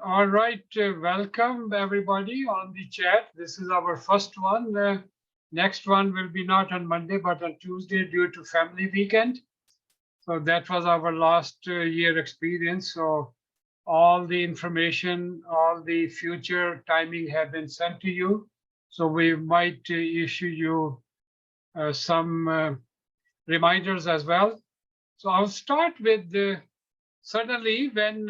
All right, welcome everybody on the chat. This is our first one. Next one will be not on Monday, but on Tuesday due to family weekend. So that was our last year experience. So all the information, all the future timing have been sent to you. So we might issue you some reminders as well. So I'll start with certainly when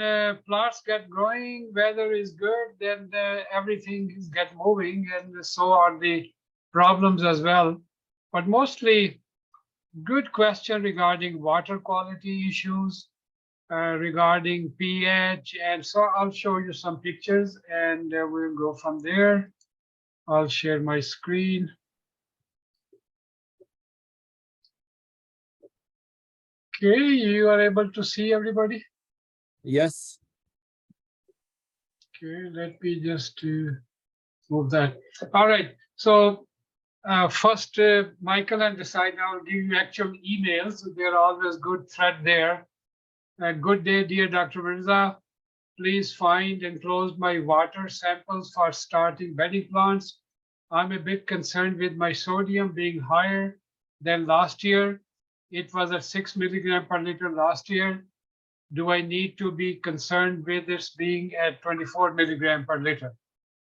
plants get growing, weather is good, then everything is get moving, and so are the problems as well. But mostly good question regarding water quality issues, regarding pH, and so I'll show you some pictures and we'll go from there. I'll share my screen. Okay, you are able to see everybody? Yes. Okay, let me just move that. All right, so first, Michael and Decide, I'll give you actual emails. They're always good thread there. Good day, dear Dr. Mirza. Please find and close my water samples for starting bedding plants. I'm a bit concerned with my sodium being higher than last year. It was at 6 milligram per liter last year. Do I need to be concerned with this being at 24 milligram per liter?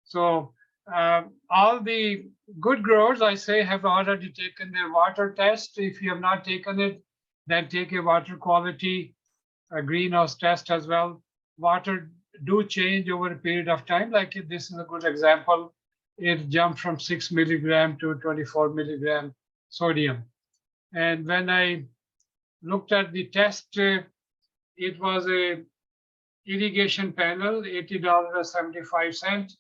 So all the good growers, I say, have already taken their water test. If you have not taken it, then take a water quality greenhouse test as well. Water do change over a period of time. Like this is a good example. It jumped from 6 milligram to 24 milligram sodium. And when I looked at the test, it was a irrigation panel, $80.75.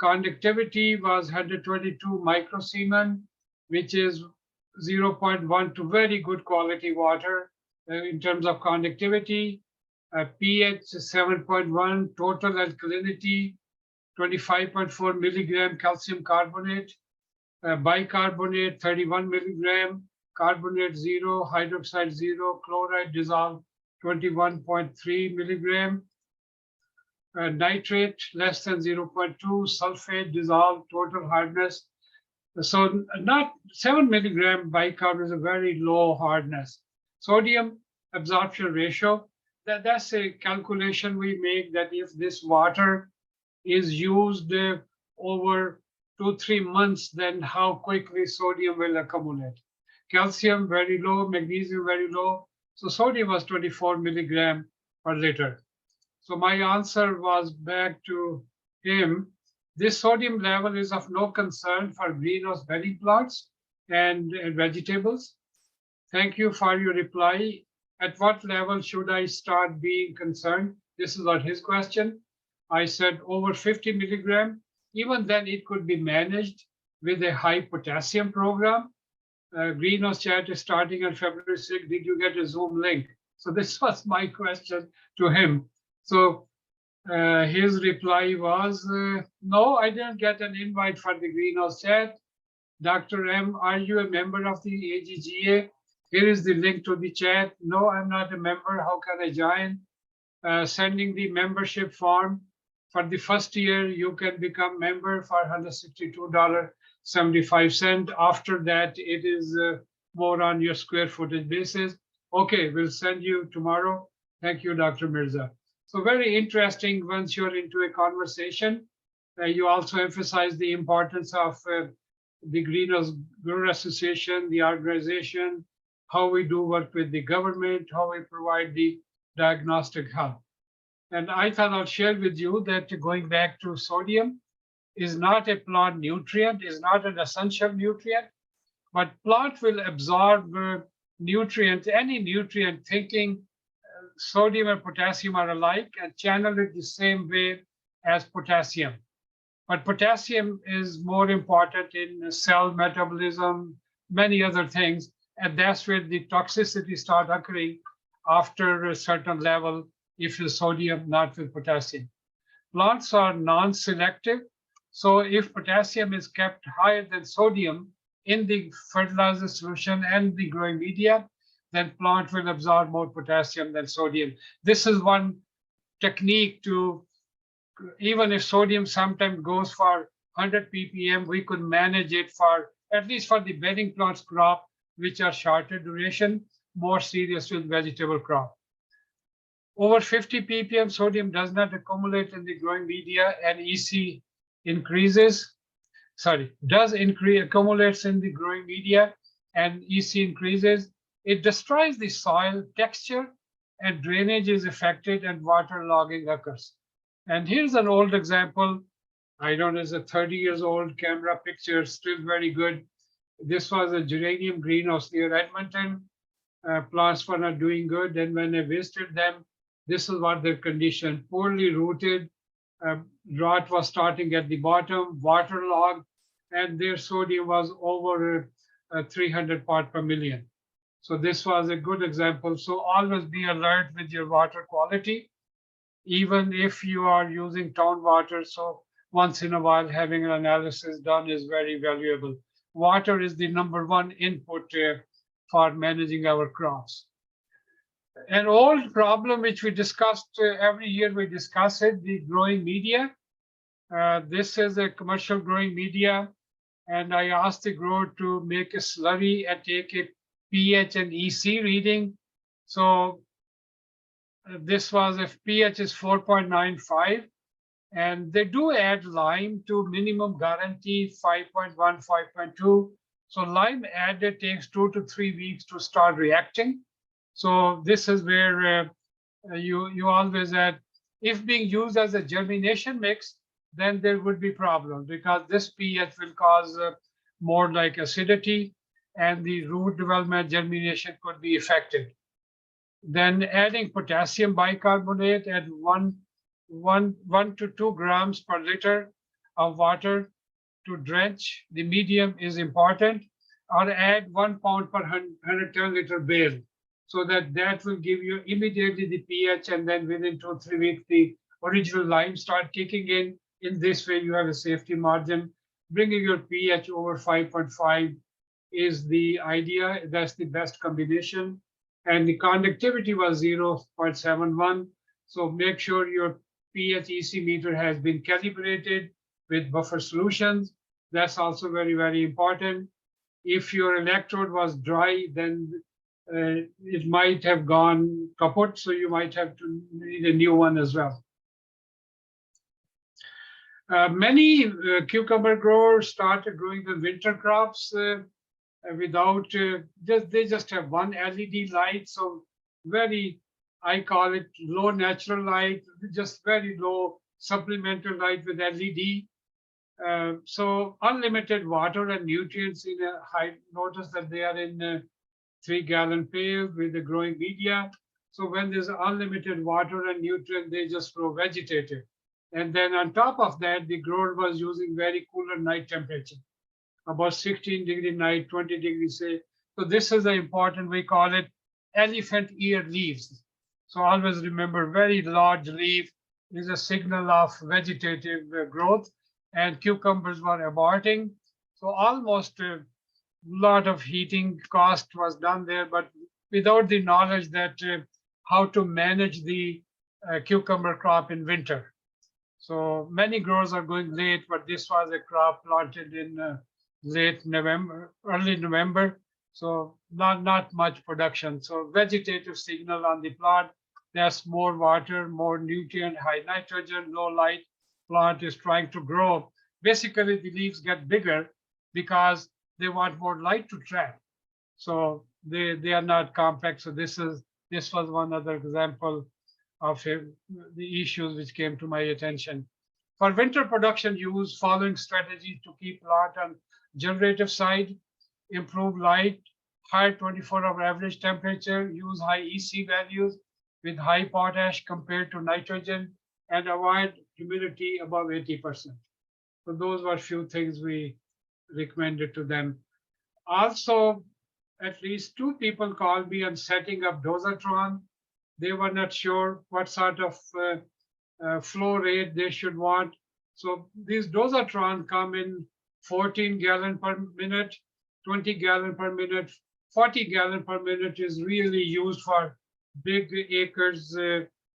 Conductivity was 122 microsiemens, which is 0.12, very good quality water in terms of conductivity. pH 7.1, total alkalinity 25.4 milligram calcium carbonate, bicarbonate 31 milligram, carbonate 0, hydroxide 0, chloride dissolved 21.3 milligram, nitrate less than 0.2, sulfate dissolved, total hardness. So not 7 milligram bicarbonate is a very low hardness. Sodium absorption ratio, that's a calculation we make that if this water is used over 2-3 months, then how quickly sodium will accumulate. Calcium very low, magnesium very low. So sodium was 24 milligram per liter. So my answer was back to him. This sodium level is of no concern for greenhouse bedding plants and vegetables. Thank you for your reply. At what level should I start being concerned? This is not his question. I said over 50 milligram. Even then it could be managed with a high potassium program. Greenhouse chat is starting on February 6th. Did you get a Zoom link? So this was my question to him. So his reply was, no, I didn't get an invite for the greenhouse chat. Dr. M, are you a member of the AGGA? Here is the link to the chat. No, I'm not a member. How can I join? Sending the membership form. For the first year, you can become member for $162.75. After that, it is more on your square footage basis. Okay, we'll send you tomorrow. Thank you, Dr. Mirza. So very interesting once you're into a conversation. You also emphasize the importance of the Greenhouse Grower Association, the organization, how we do work with the government, how we provide the diagnostic help. And I thought I'll share with you that going back to sodium is not a plant nutrient, is not an essential nutrient, but plant will absorb nutrients, any nutrient, thinking sodium and potassium are alike, and channel it the same way as potassium. But potassium is more important in cell metabolism, many other things, and that's where the toxicity starts occurring after a certain level if the sodium not with potassium. Plants are non-selective, so if potassium is kept higher than sodium in the fertilizer solution and the growing media, then plant will absorb more potassium than sodium. This is one technique to even if sodium sometimes goes for 100 ppm, we could manage it for at least for the bedding plots crop, which are shorter duration, more serious with vegetable crop. Over 50 ppm, sodium does not accumulate in the growing media, and EC increases. Sorry, does increase, accumulates in the growing media, and EC increases. It destroys the soil texture, and drainage is affected, and water logging occurs. And here's an old example. I don't know, it's a 30 years old camera picture, still very good. This was a geranium greenhouse near Edmonton. Plants were not doing good. And when I visited them, this is what their condition: poorly rooted, rot was starting at the bottom, waterlogged, and their sodium was over 300 part per million. So this was a good example. So always be alert with your water quality, even if you are using town water. So once in a while, having an analysis done is very valuable. Water is the #1 input for managing our crops. An old problem which we discussed every year, we discuss it, the growing media. This is a commercial growing media, and I asked the grower to make a slurry and take a pH and EC reading. So this was, if pH is 4.95, and they do add lime to minimum guarantee 5.1, 5.2. So lime added takes 2 to 3 weeks to start reacting. So this is where you always add. If being used as a germination mix, then there would be problems, because this pH will cause more like acidity, and the root development, germination could be affected. Then adding potassium bicarbonate at 1 to 2 grams per liter of water to drench the medium is important, or add 1 pound per 110 liter bale. So that will give you immediately the pH, and then within 2 or 3 weeks, the original lime start kicking in. In this way, you have a safety margin. Bringing your pH over 5.5 is the idea. That's the best combination. And the conductivity was 0.71. So make sure your pH EC meter has been calibrated with buffer solutions. That's also very, very important. If your electrode was dry, then it might have gone kaput, so you might have to need a new one as well. Many cucumber growers started growing the winter crops without, they just have one LED light. So very, I call it low natural light, just very low supplemental light with LED. So unlimited water and nutrients in a high, notice that they are in a 3-gallon pail with the growing media. So when there's unlimited water and nutrient, they just grow vegetative. And then on top of that, the grower was using very cooler night temperature, about 16-degree night, 20 degrees day. So this is the important, we call it elephant ear leaves. So always remember, very large leaf is a signal of vegetative growth, and cucumbers were aborting. So almost a lot of heating cost was done there, but without the knowledge that how to manage the cucumber crop in winter. So many growers are going late, but this was a crop planted in late November, early November. So not much production. So vegetative signal on the plant, there's more water, more nutrient, high nitrogen, low light. Plant is trying to grow. Basically, the leaves get bigger because they want more light to trap. So they are not compact. So this was one other example of the issues which came to my attention. For winter production, use following strategies to keep plant on generative side: improve light, high 24-hour average temperature, use high EC values with high potash compared to nitrogen, and avoid humidity above 80%. So those were a few things we recommended to them. Also, at least 2 people called me on setting up dosatron. They were not sure what sort of flow rate they should want. So these dosatron come in 14 gallon per minute, 20 gallon per minute, 40 gallon per minute is really used for big acres.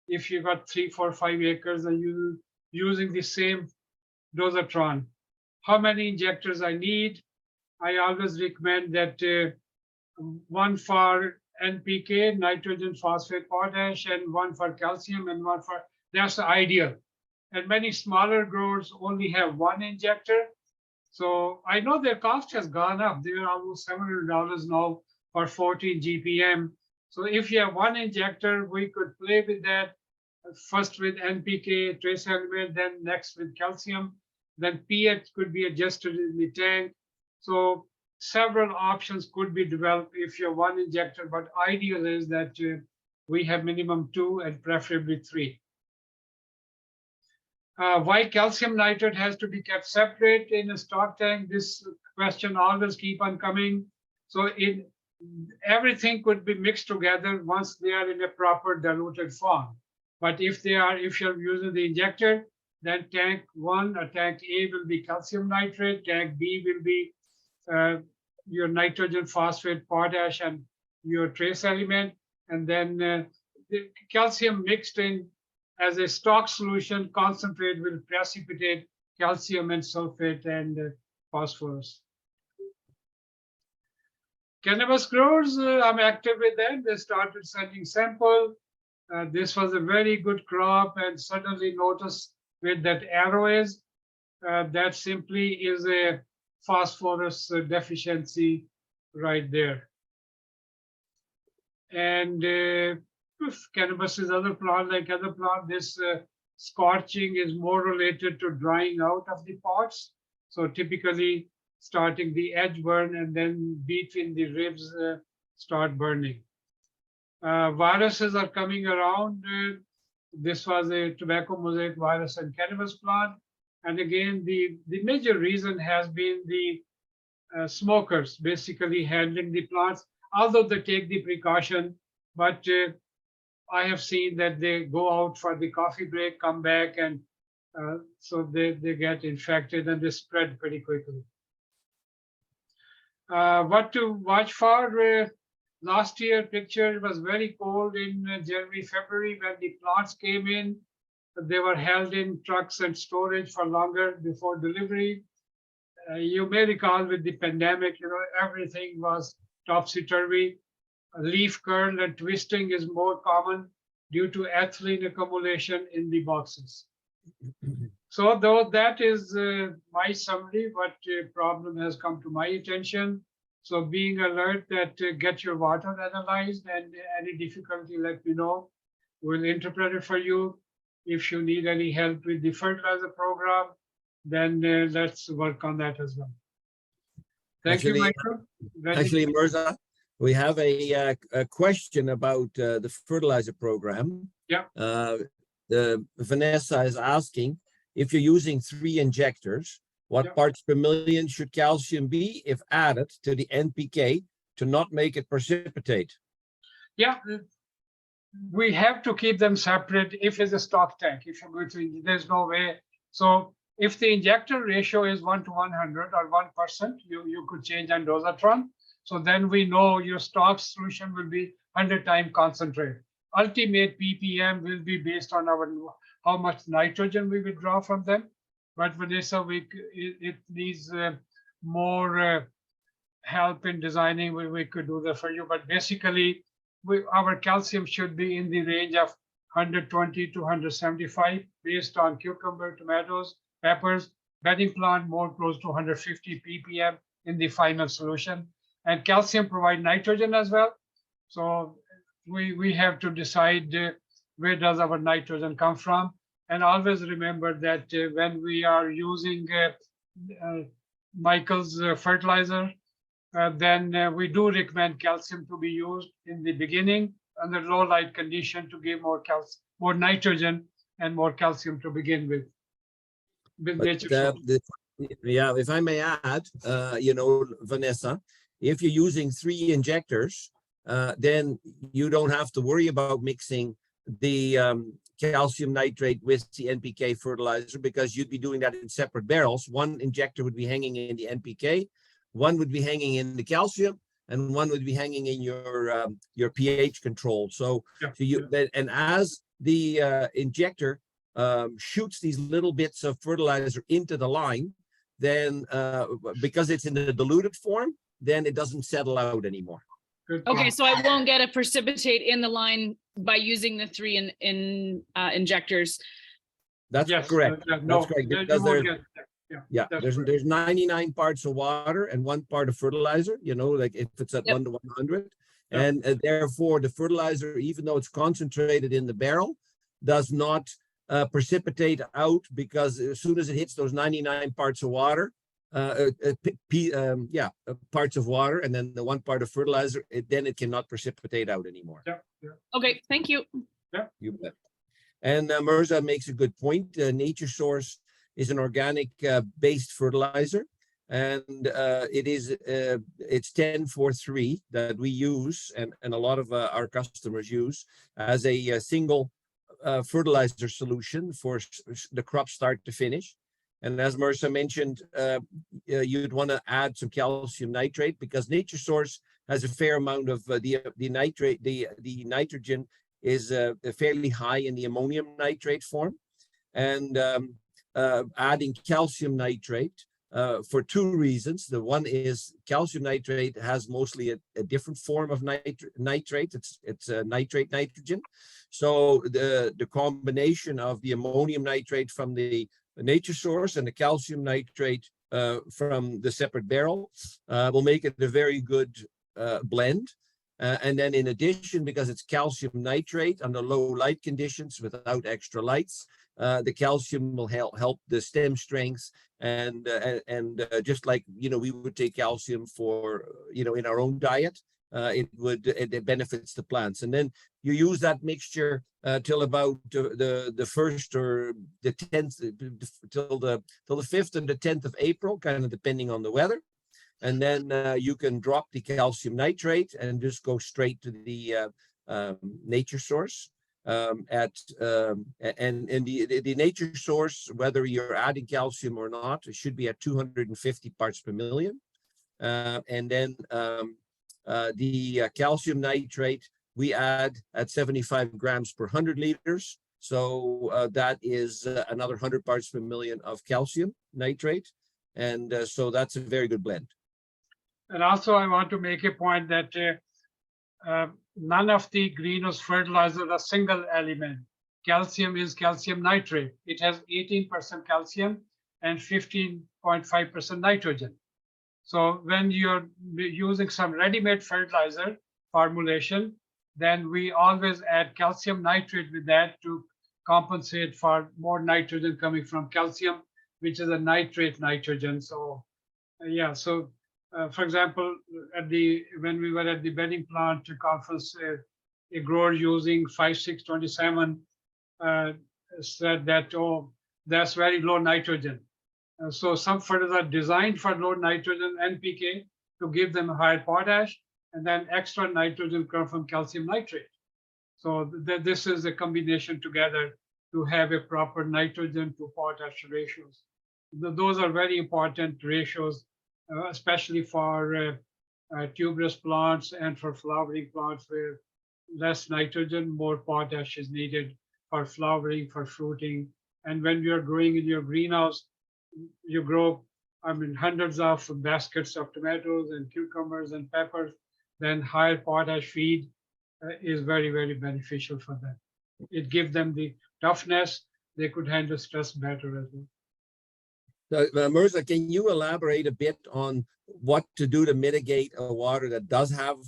If you got 3, 4, 5 acres and you using the same dosatron. How many injectors I need? I always recommend that one for NPK, nitrogen, phosphate, potash, and one for calcium, and one for, that's the ideal. And many smaller growers only have one injector. So I know their cost has gone up. They're almost $700 now for 14 GPM. So if you have one injector, we could play with that. First with NPK, trace element, then next with calcium. Then pH could be adjusted in the tank. So several options could be developed if you have one injector, but ideal is that we have minimum 2 and preferably 3. Why calcium nitrate has to be kept separate in a stock tank? This question always keep on coming. So everything could be mixed together once they are in a proper diluted form. But if you're using the injector, then tank 1 or tank A will be calcium nitrate, tank B will be your nitrogen, phosphate, potash, and your trace element, and then the calcium mixed in as a stock solution concentrate will precipitate calcium and sulfate and phosphorus. Cannabis growers, I'm active with them. They started sending sample. This was a very good crop, and suddenly notice with that arrow is that simply is a phosphorus deficiency right there. And if cannabis is other plant like other plant, this scorching is more related to drying out of the pods. So typically starting the edge burn and then between the ribs start burning. Viruses are coming around. This was a tobacco mosaic virus and cannabis plant. And again, the major reason has been the smokers basically handling the plants, although they take the precaution, but I have seen that they go out for the coffee break, come back, and so they get infected and they spread pretty quickly. What to watch for? Last year picture, it was very cold in January, February when the plants came in. They were held in trucks and storage for longer before delivery. You may recall with the pandemic, everything was topsy-turvy. Leaf curl and twisting is more common due to ethylene accumulation in the boxes. So though that is my summary, what problem has come to my attention. So being alert that get your water analyzed, and any difficulty, let me know. We'll interpret it for you. If you need any help with the fertilizer program, then let's work on that as well. Thank you, Michael. Actually, Mirza, we have a question about the fertilizer program. Yeah. Vanessa is asking, if you're using 3 injectors, what parts per million should calcium be if added to the NPK to not make it precipitate? Yeah, we have to keep them separate if it's a stock tank. If you're going to, there's no way. So if the injector ratio is 1 to 100 or 1%, you could change on dosatron. So then we know your stock solution will be 100 times concentrate. Ultimate ppm will be based on how much nitrogen we withdraw from them. But Vanessa, it needs more help in designing. We could do that for you. But basically, our calcium should be in the range of 120 to 175 based on cucumber, tomatoes, peppers. Bedding plant more close to 150 ppm in the final solution. And calcium provide nitrogen as well. So we have to decide where does our nitrogen come from. And always remember that when we are using Michael's fertilizer, then we do recommend calcium to be used in the beginning under low light condition to give more nitrogen and more calcium to begin with. Yeah, if I may add, Vanessa, if you're using 3 injectors, then you don't have to worry about mixing the calcium nitrate with the NPK fertilizer, because you'd be doing that in separate barrels. One injector would be hanging in the NPK, one would be hanging in the calcium, and one would be hanging in your pH control. So, and as the injector shoots these little bits of fertilizer into the line, then because it's in the diluted form, then it doesn't settle out anymore. Good Okay, point. so I won't get a precipitate in the line by using the 3 injectors. That's Yes, correct. no, That's correct. you Because won't there's, get that. yeah, that's there's correct. 99 parts of water and 1 part of fertilizer, you know, like if it's at Yep. 1 to 100. Yep. And therefore the fertilizer, even though it's concentrated in the barrel, does not precipitate out, because as soon as it hits those 99 parts of water, parts of water, and then the 1 part of fertilizer, then it cannot precipitate out anymore. Yeah, yeah. Okay, thank you. You bet. And Mirza makes a good point. Nature Source is an organic based fertilizer, and it's 10-4-3 that we use, and a lot of our customers use as a single fertilizer solution for the crop start to finish. And as Mirza mentioned, you'd want to add some calcium nitrate, because Nature Source has a fair amount of the nitrate. The nitrogen is fairly high in the ammonium nitrate form, and adding calcium nitrate for 2 reasons. The one is calcium nitrate has mostly a different form of nitrate. It's a nitrate nitrogen. So the combination of the ammonium nitrate from the Nature Source and the calcium nitrate from the separate barrel will make it a very good blend. And then in addition, because it's calcium nitrate under low light conditions without extra lights, the calcium will help the stem strength, and just like, you know, we would take calcium for, you know, in our own diet, it benefits the plants. And then you use that mixture till about the 1st or the 10th, till the 5th and the 10th of April, kind of depending on the weather. And then you can drop the calcium nitrate and just go straight to the Nature Source. And the Nature Source, whether you're adding calcium or not, it should be at 250 parts per million. And then the calcium nitrate we add at 75 grams per 100 liters. So that is another 100 parts per million of calcium nitrate. And so that's a very good blend. And also I want to make a point that none of the greenhouse fertilizers are single element. Calcium is calcium nitrate. It has 18% calcium and 15.5% nitrogen. So when you're using some ready-made fertilizer formulation, then we always add calcium nitrate with that to compensate for more nitrogen coming from calcium, which is a nitrate nitrogen. So yeah, so for example, when we were at the bedding plant conference, a grower using 5,627 said that, oh, that's very low nitrogen. So some fertilizers are designed for low nitrogen NPK to give them higher potash, and then extra nitrogen comes from calcium nitrate. So this is a combination together to have a proper nitrogen to potash ratios. Those are very important ratios, especially for tuberous plants and for flowering plants where less nitrogen, more potash is needed for flowering, for fruiting. And when you're growing in your greenhouse, you grow, I mean, hundreds of baskets of tomatoes and cucumbers and peppers, then higher potash feed is very, very beneficial for them. It gives them the toughness. They could handle stress better as well. So, Mirza, can you elaborate a bit on what to do to mitigate a water that does have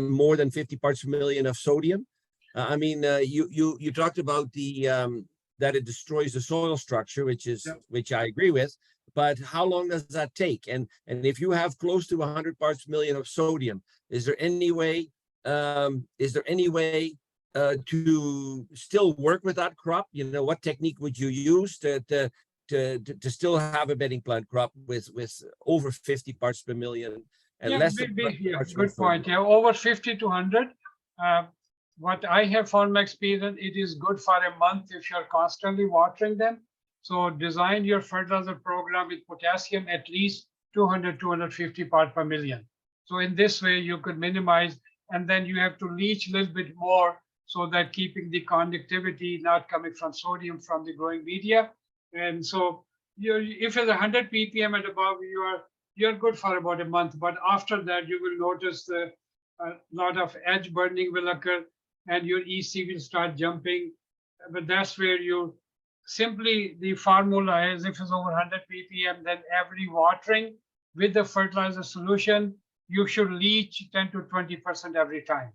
more than 50 parts per million of sodium? I mean, you talked about the that it destroys the soil structure, which I agree with. But how long does that take? And if you have close to 100 parts per million of sodium, is there any way? To still work with that crop? You know, what technique would you use to still have a bedding plant crop with over 50 parts per million and Yeah, less? good point. Yeah, over 50 to 100. What I have found my experience, it is good for a month if you're constantly watering them. So design your fertilizer program with potassium at least 200, 250 parts per million. So in this way, you could minimize, and then you have to leach a little bit more so that keeping the conductivity not coming from sodium from the growing media. And so if it's 100 ppm and above, you're good for about a month. But after that, you will notice a lot of edge burning will occur and your EC will start jumping. But that's where you simply, the formula is if it's over 100 ppm, then every watering with the fertilizer solution, you should leach 10 to 20% every time.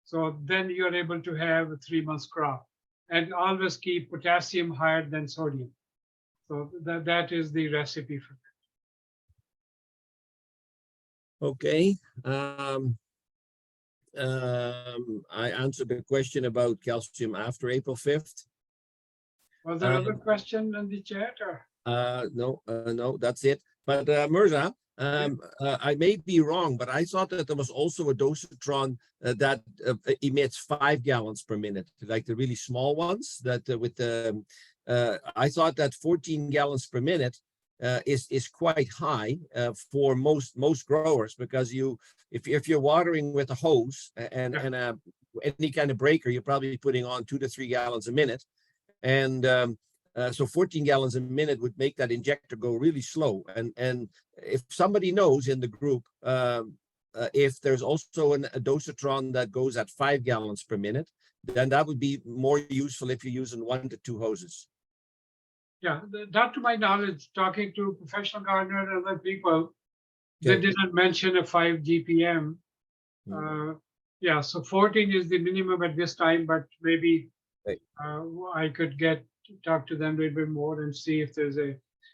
So then you're able to have a 3 months crop, and always keep potassium higher than sodium. So that is the recipe for that. Okay. I answered the question about calcium after April 5th. Was there other question in the chat? Or? No, that's it. But Mirza, I may be wrong, but I thought that there was also a dosatron that emits 5 gallons per minute, like the really small ones. That with the I thought that 14 gallons per minute is quite high for most growers, because if you're watering with a hose and any kind of breaker, you're probably putting on 2 to 3 gallons a minute, and so 14 gallons a minute would make that injector go really slow. And if somebody knows in the group if there's also a dosatron that goes at 5 gallons per minute, then that would be more useful if you're using 1 to 2 hoses. Yeah, that to my knowledge, talking to professional gardeners and other people, they didn't mention a 5 GPM. Yeah, so 14 is the minimum at this time, but maybe I could talk to them a little bit more and see if there's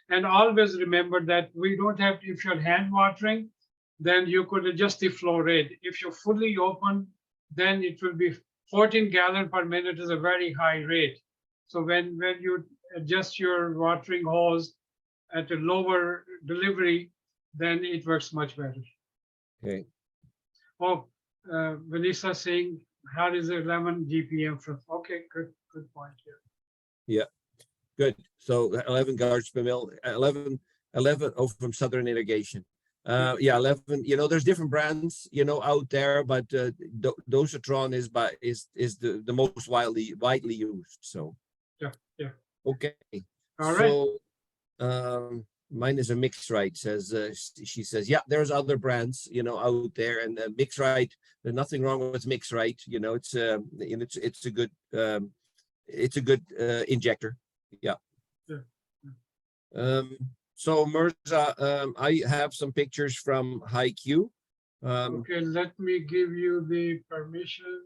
and always remember that we don't have to, if you're hand watering, then you could adjust the flow rate. If you're fully open, then it will be 14 gallon per minute is a very high rate. So when you adjust your watering hose at a lower delivery, then it works much better. Okay. Oh, Vanessa saying, how is 11 GPM from? Okay, good point here. Yeah, good. So 11 gallons per mil, 11 from Southern Irrigation. Yeah, 11. There's different brands, out there, but dosatron is the most widely used. So yeah. Okay. All right. So mine is a Mixrite. She says, yeah, there's other brands, out there, and Mixrite. There's nothing wrong with Mixrite. It's a good injector. Yeah. So Mirza, I have some pictures from HiQ. Okay, let me give you the permission.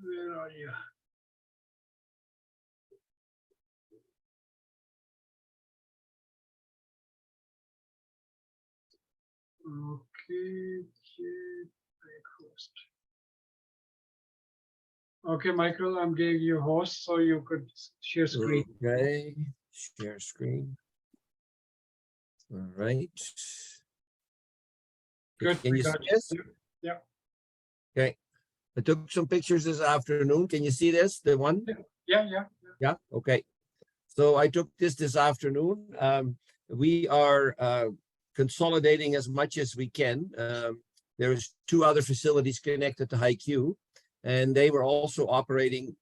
Where are you? Okay, host. Okay, Michael, I'm giving you host so you could share screen. Okay, share screen. All right. Good. Can you see this? Yeah. Okay. I took some pictures this afternoon. Can you see this? The one? Yeah. Okay. So I took this afternoon. We are consolidating as much as we can. There's 2 other facilities connected to HiQ, and they were also operating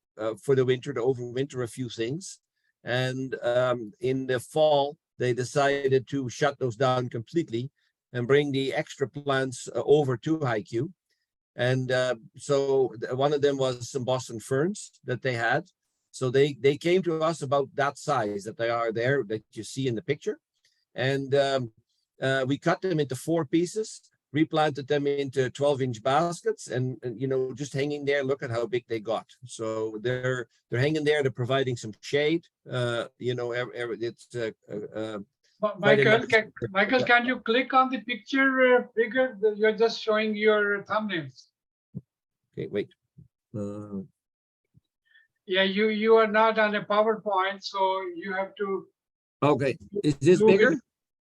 for the winter to overwinter a few things. And in the fall, they decided to shut those down completely and bring the extra plants over to HiQ. And so one of them was some Boston ferns that they had. So they came to us about that size that they are there that you see in the picture. And we cut them into 4 pieces, replanted them into 12-inch baskets, and just hanging there. Look at how big they got. So they're hanging there. They're providing some shade. It's Michael, can you click on the picture bigger? You're just showing your thumbnails. Okay, wait. Yeah, you are not on a PowerPoint, so you have to. Okay, is this bigger?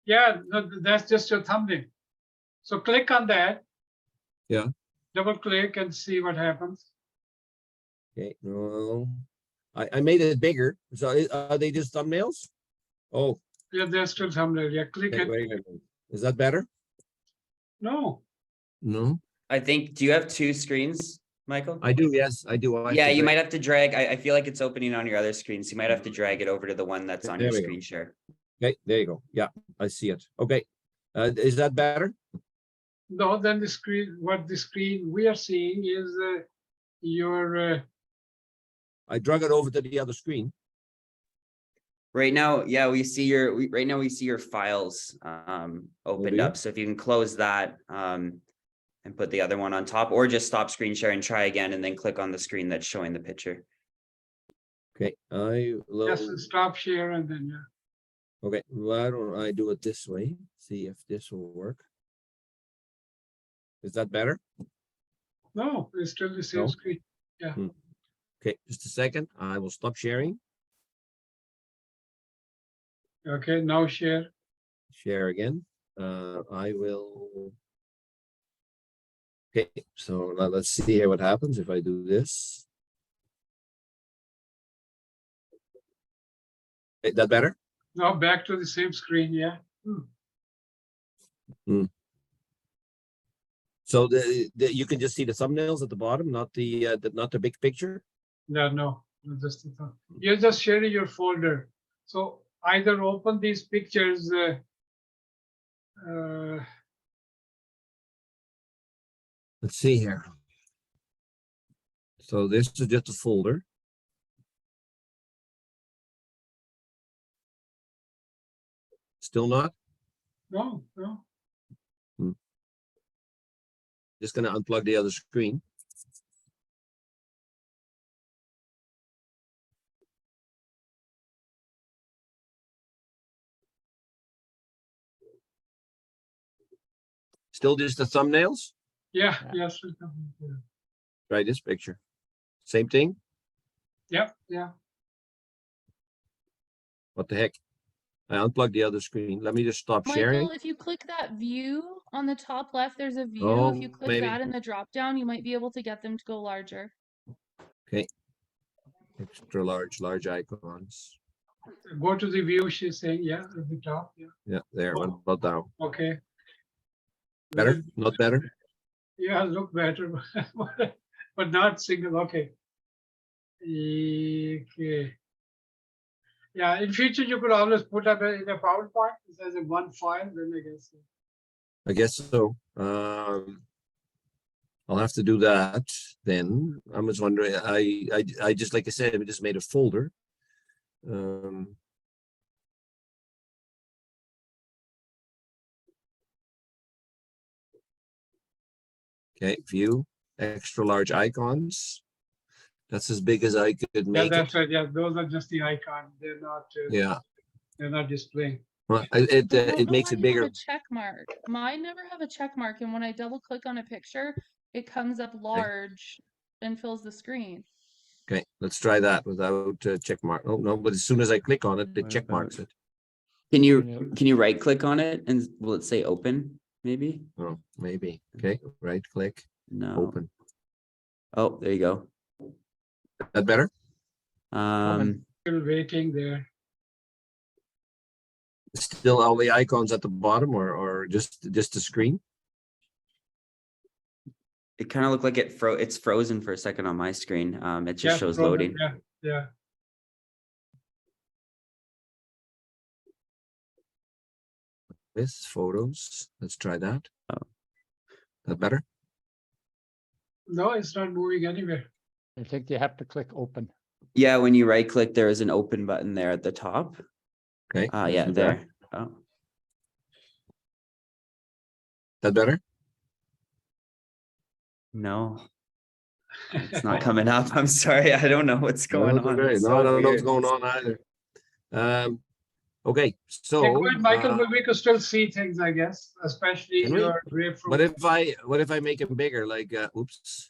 Yeah, no, that's just your thumbnail. So click on that. Yeah. Double click and see what happens. Okay, no, I made it bigger. So are they just thumbnails? Oh. Yeah, they're still thumbnail. Yeah, click it. Wait. Is that better? No. No. I think, do you have 2 screens? Michael? I do, yes, I do. I have Yeah, to you drag- might have to drag. I feel like it's opening on your other screen, so you might have to drag it over to the one that's on your There we go. screen share. Okay, there you go. Yeah, I see it. Okay. Is that better? No, then the screen, what the screen we are seeing is your, I drug it over to the other screen. Right now, yeah, we see your right now we see your files opened you? up. So if you can close that and put the other one on top, or just stop screen share and try again, and then click on the screen that's showing the picture. Okay, I will. just stop share and then, yeah. Okay, why don't I do it this way? See if this will work. Is that better? No, it's still the same No? screen. Okay, just a second. I will stop sharing. Okay, now share. Share again. I will. Okay, so now let's see here what happens if I do this. Is that better? Now back to the same screen, yeah. So you can just see the thumbnails at the bottom, not the big picture. No, no, just the thumb. You're just sharing your folder. So either open these pictures. Let's see here. So this is just a folder. Still not? No, no. Just gonna unplug the other screen. Still just the thumbnails? Yeah, Yeah. yes. Try this picture. Same thing? Yeah, yeah. What the heck? I unplugged the other screen. Let me just stop sharing. Michael, if you click that view on the top left, there's a view. Oh, If you click maybe. that in the drop down, you might be able to get them to go larger. Okay. Extra large icons. Go to the view, she's saying, yeah, at the top, yeah. Yeah, there. What about now? Okay. Better? Not better? Yeah, look better, but not single, okay. Okay. Yeah, in future, you could always put up in a PowerPoint, it says in one file, then I guess. I guess so. I'll have to do that then. I'm just wondering, I just, like I said, we just made a folder. Okay, view, extra large icons. That's as big as I could Yeah, make that's it. right, yeah, those are just the icon, they're not, Yeah, they're not displaying. well, I it don't know makes why it you bigger. have a check mark. Mine never have a check mark, and when I double click on a picture, it comes up large and fills the screen. Okay, let's try that without check mark. Oh no, but as soon as I click on it, it check marks it. Can you right click on it and will it say open? Maybe? Oh, maybe. Okay, right click, No. open. Oh, there you go. That better? Still waiting there. Still all the icons at the bottom, or just the screen? It kind of looked like it's frozen for a second on my screen. It just Yeah, shows problem, loading. Yeah, yeah. With photos. Let's try that. Oh. That better? No, it's not moving anywhere. I think you have to click open. Yeah, when you right click, there is an open button there at the top. Okay. let's Yeah, do there. Oh. That better? No, it's not coming up. I'm sorry. I don't know what's going No, it's on. okay. It's No, so I don't know what's weird. going on either. Okay, so Yeah, go ahead, Michael, but we could still see things, I guess, especially Can we? your grapefruit. what if I make it bigger? Like, oops.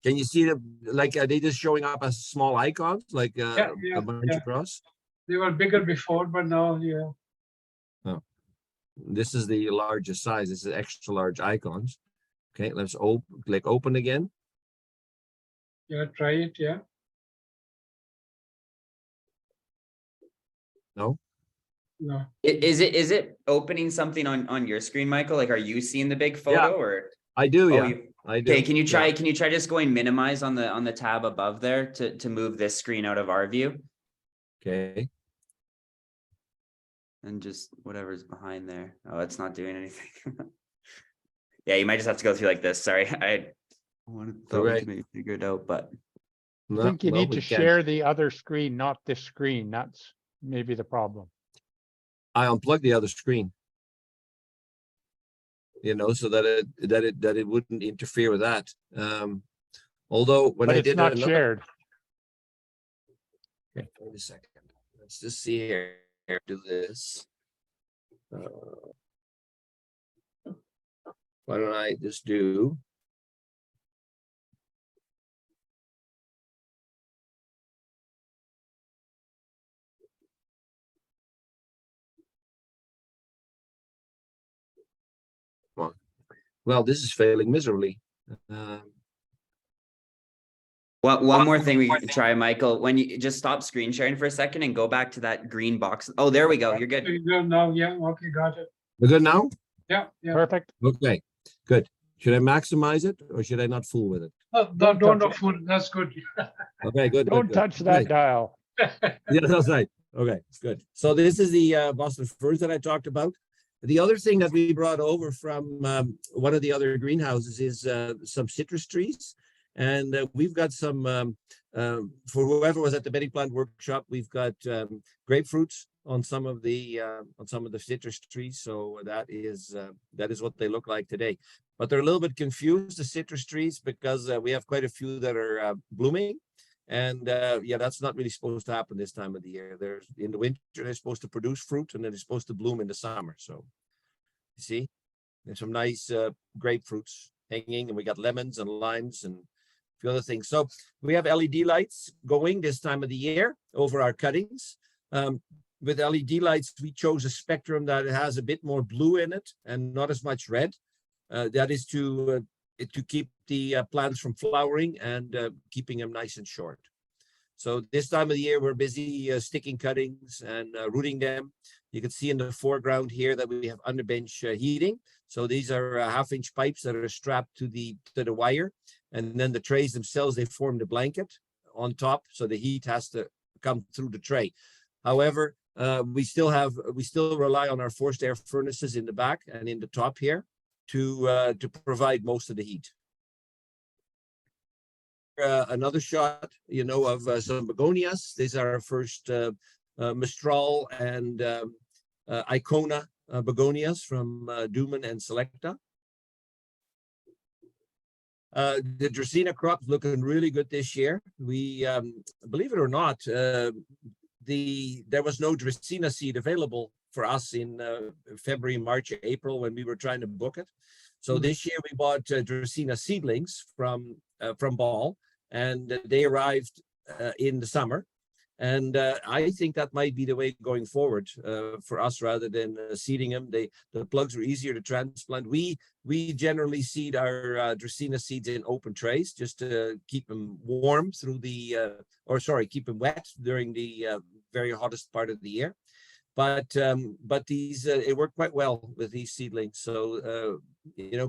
Can you see the, like, are they just showing up as small icons, like Yeah, a bunch across? They were bigger before, but now, yeah. This is the largest size. This is extra large icons. Okay, let's click open again. Yeah, try it, yeah. No, No. Is it opening something on your screen, Michael? Like, are you seeing the big photo or? I do, Oh, yeah. I do. Okay, can you yeah. try just going minimize on the tab above there to move this screen out of our view? Okay. And just whatever's behind there. Oh, it's not doing anything. Yeah, you might just have to go through like this. Sorry, I thought we Okay. could maybe figure it out, but I No, think you well, need we to can't. share the other screen, not this screen. That's maybe the problem. I unplugged the other screen. So that it wouldn't interfere with that. Although when But I it's did not another, shared. okay, wait a second. Let's just see here. Do this. Why don't I just do? Well, this is failing miserably. one more thing we could try, Michael, when you just stop screen sharing for a second and go back to that green box. Oh, there we go. You're There good. you go now. Yeah. Okay. Got it. We're good now? Yeah. Yeah. Perfect. Okay, good. Should I maximize it or should I not fool with it? Don't touch know it. food. That's good. Okay, good. Don't good, good. touch that Okay. dial. Yeah, that's right. Okay, good. So this is the Boston firs that I talked about. The other thing that we brought over from one of the other greenhouses is some citrus trees. And we've got some, for whoever was at the bedding plant workshop, we've got grapefruits on some of the citrus trees. So that is what they look like today. But they're a little bit confused, the citrus trees, because we have quite a few that are blooming. And yeah, that's not really supposed to happen this time of the year. There's in the winter, they're supposed to produce fruit and then they're supposed to bloom in the summer. So you see, there's some nice grapefruits hanging, and we got lemons and limes and a few other things. So we have LED lights going this time of the year over our cuttings. With LED lights, we chose a spectrum that has a bit more blue in it and not as much red. That is to keep the plants from flowering and keeping them nice and short. So this time of the year, we're busy sticking cuttings and rooting them. You can see in the foreground here that we have underbench heating. So these are 1/2-inch pipes that are strapped to the wire. And then the trays themselves, they form the blanket on top. So the heat has to come through the tray. However, we still rely on our forced air furnaces in the back and in the top here to provide most of the heat. Another shot, of some begonias. These are our first Mistral and Icona begonias from Duman and Selecta. The Dracaena crop's looking really good this year. We, believe it or not, there was no Dracaena seed available for us in February, March, April when we were trying to book it. So this year we bought Dracaena seedlings from Ball, and they arrived in the summer. And I think that might be the way going forward for us rather than seeding them. The plugs are easier to transplant. We generally seed our Dracaena seeds in open trays just to keep them warm through keep them wet during the very hottest part of the year. But these it worked quite well with these seedlings. So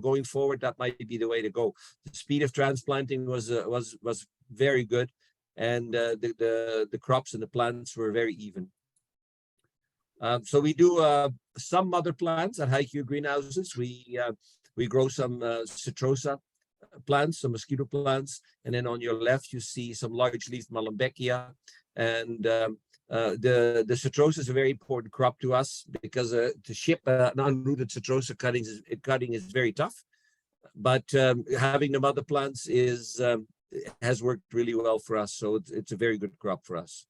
going forward, that might be the way to go. The speed of transplanting was very good, and the crops and the plants were very even. So we do some mother plants at AGGA greenhouses. We grow some citrosa plants, some mosquito plants, and then on your left you see some large leaf Malambecia. And the citrosa is a very important crop to us because to ship an unrooted citrosa cutting is very tough. But having the mother plants has worked really well for us. So it's a very good crop for us.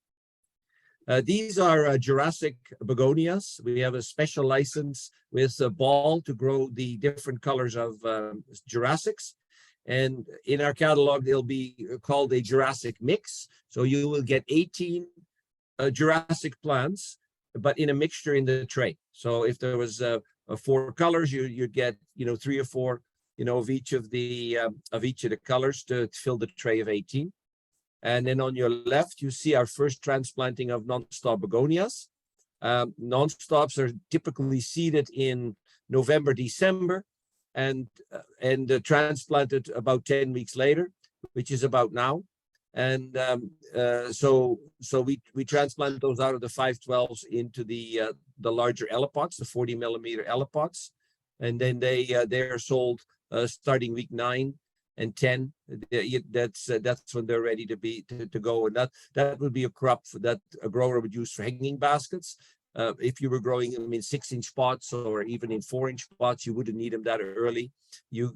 These are Jurassic begonias. We have a special license with Ball to grow the different colors of Jurassics. And in our catalog, they'll be called a Jurassic mix. So you will get 18 Jurassic plants, but in a mixture in the tray. So if there was 4 colors, you'd get 3 or 4 of each of the colors to fill the tray of 18. And then on your left, you see our first transplanting of non-stop begonias. Non-stops are typically seeded in November, December, and transplanted about 10 weeks later, which is about now. And so we transplant those out of the 512s into the larger elepots, the 40 millimeter elepots, and then they are sold starting week 9 and 10. That's when they're ready to go, and that would be a crop that a grower would use for hanging baskets. If you were growing them in 6-inch pots or even in 4-inch pots, you wouldn't need them that early. You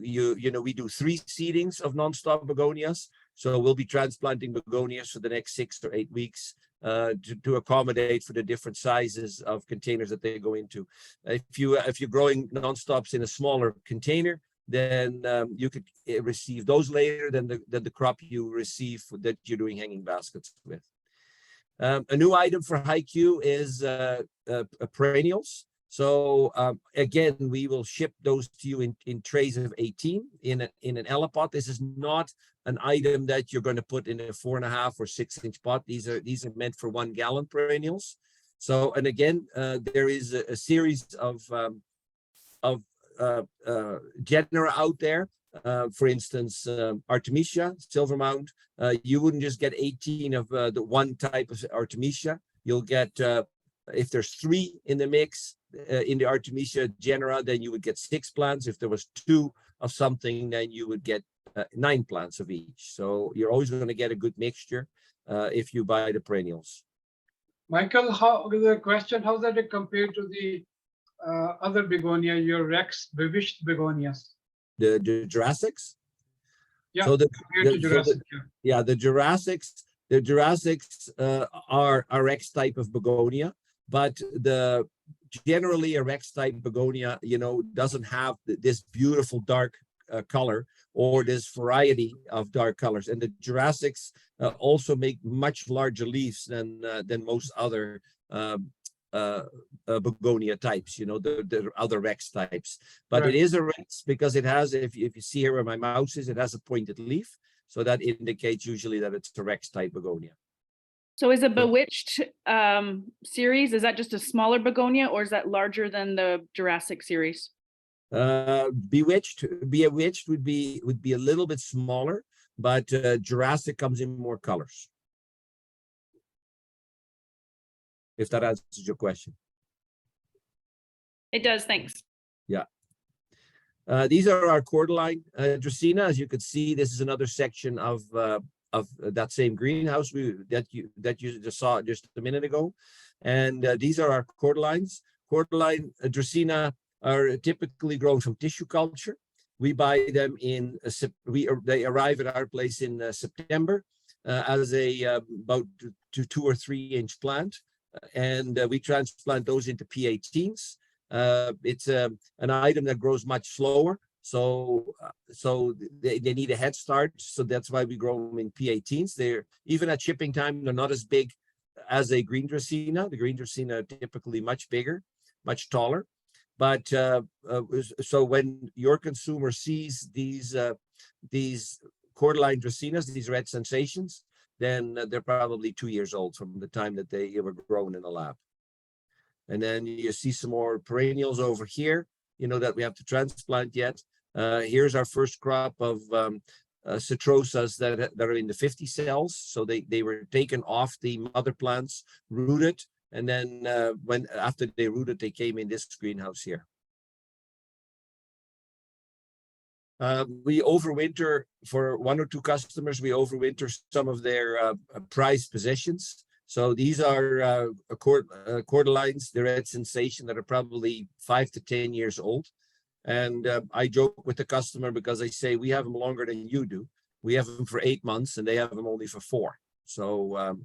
know, we do 3 seedings of non-stop begonias, so we'll be transplanting begonias for the next 6 or 8 weeks to accommodate for the different sizes of containers that they go into. If you're growing non-stops in a smaller container, then you could receive those later than the crop you receive that you're doing hanging baskets with. A new item for HiQ is perennials. So again, we will ship those to you in trays of 18 in an elipot. This is not an item that you're going to put in a 4.5 or 6-inch pot. These are meant for 1 gallon perennials. So, and again, there is a series of genera out there. For instance, Artemisia, Silvermount. You wouldn't just get 18 of the one type of Artemisia. You'll get, if there's 3 in the mix in the Artemisia genera, then you would get 6 plants. If there was 2 of something, then you would get 9 plants of each. So you're always going to get a good mixture if you buy the perennials. Michael, the question, how does it compare to the other begonia, your Rex bewitched begonias? The Jurassics? Yeah, so the Jurassics are a Rex type of begonia, but generally a Rex type begonia, you know, doesn't have this beautiful dark color or this variety of dark colors. And the Jurassics also make much larger leaves than most other begonia types, you know, the other Rex types. But right. It is a Rex because it has, if you see here where my mouse is, it has a pointed leaf. So that indicates usually that it's a Rex type begonia. So is a Bewitched series, is that just a smaller begonia or is that larger than the Jurassic series? Bewitched would be a little bit smaller, but Jurassic comes in more colors. If that answers your question. It does, thanks. Yeah. These are our cordyline Dracaena. As you can see, this is another section of that same greenhouse that you just saw just a minute ago. And these are our cordylines. Cordyline Dracaena are typically grown from tissue culture. We buy them they arrive at our place in September as about 2 or 3 inch plant. And we transplant those into P18s. It's an item that grows much slower, so they need a head start. So that's why we grow them in P18s. They're even at shipping time, they're not as big as a green Dracaena. The green Dracaena are typically much bigger, much taller. But so when your consumer sees these cordyline Dracaenas, these red sensations, then they're probably 2 years old from the time that they were grown in the lab. And then you see some more perennials over here, you know, that we have to transplant yet. Here's our first crop of citrosas that are in the 50 cells. So they were taken off the mother plants, rooted, and then after they rooted, they came in this greenhouse here. We overwinter for 1 or 2 customers. We overwinter some of their prized possessions. So these are cordylines, the red sensation, that are probably 5 to 10 years old. And I joke with the customer because I say we have them longer than you do. We have them for 8 months, and they have them only for 4. So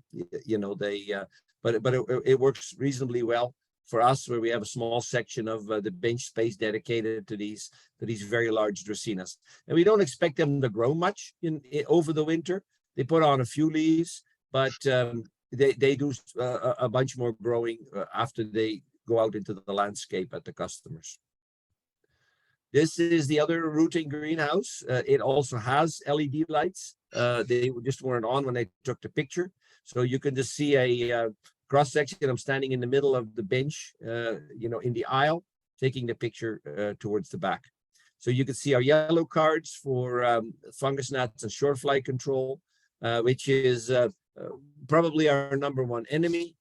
you know, but it works reasonably well for us, where we have a small section of the bench space dedicated to these very large Dracaenas. And we don't expect them to grow much over the winter. They put on a few leaves, but they do a bunch more growing after they go out into the landscape at the customers. This is the other rooting greenhouse. It also has LED lights. They just weren't on when I took the picture. So you can just see a cross section, I'm standing in the middle of the bench, in the aisle, taking the picture towards the back. So you can see our yellow cards for fungus gnats and short fly control, which is probably our number one enemy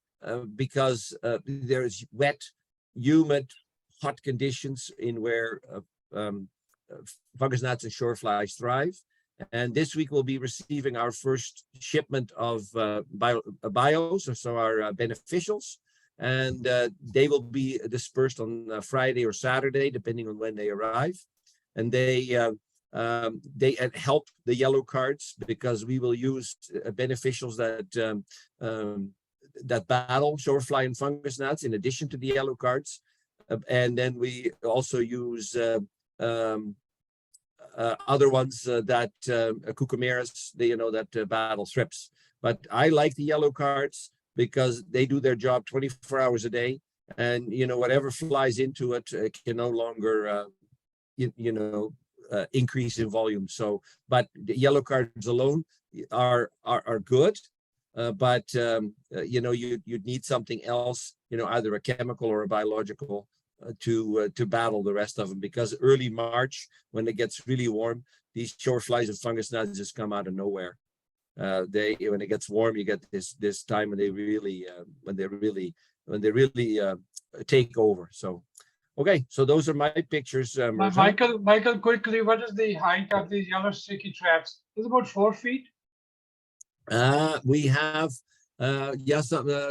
because there's wet, humid, hot conditions in where fungus gnats and short flies thrive. And this week we'll be receiving our first shipment of bios, so our beneficials, and they will be dispersed on Friday or Saturday, depending on when they arrive. And they help the yellow cards because we will use beneficials that battle short fly and fungus gnats in addition to the yellow cards, and then we also use other ones that cucumeras, that battle thrips. But I like the yellow cards because they do their job 24 hours a day, and whatever flies into it can no longer increase in volume. So, but the yellow cards alone are good, but you'd need something else, either a chemical or a biological to battle the rest of them, because early March, when it gets really warm, these short flies and fungus gnats just come out of nowhere. When it gets warm, you get this time when they really take over. So okay, so those are my pictures. Michael, quickly, what is the height of these yellow sticky traps? It's about 4 feet. We have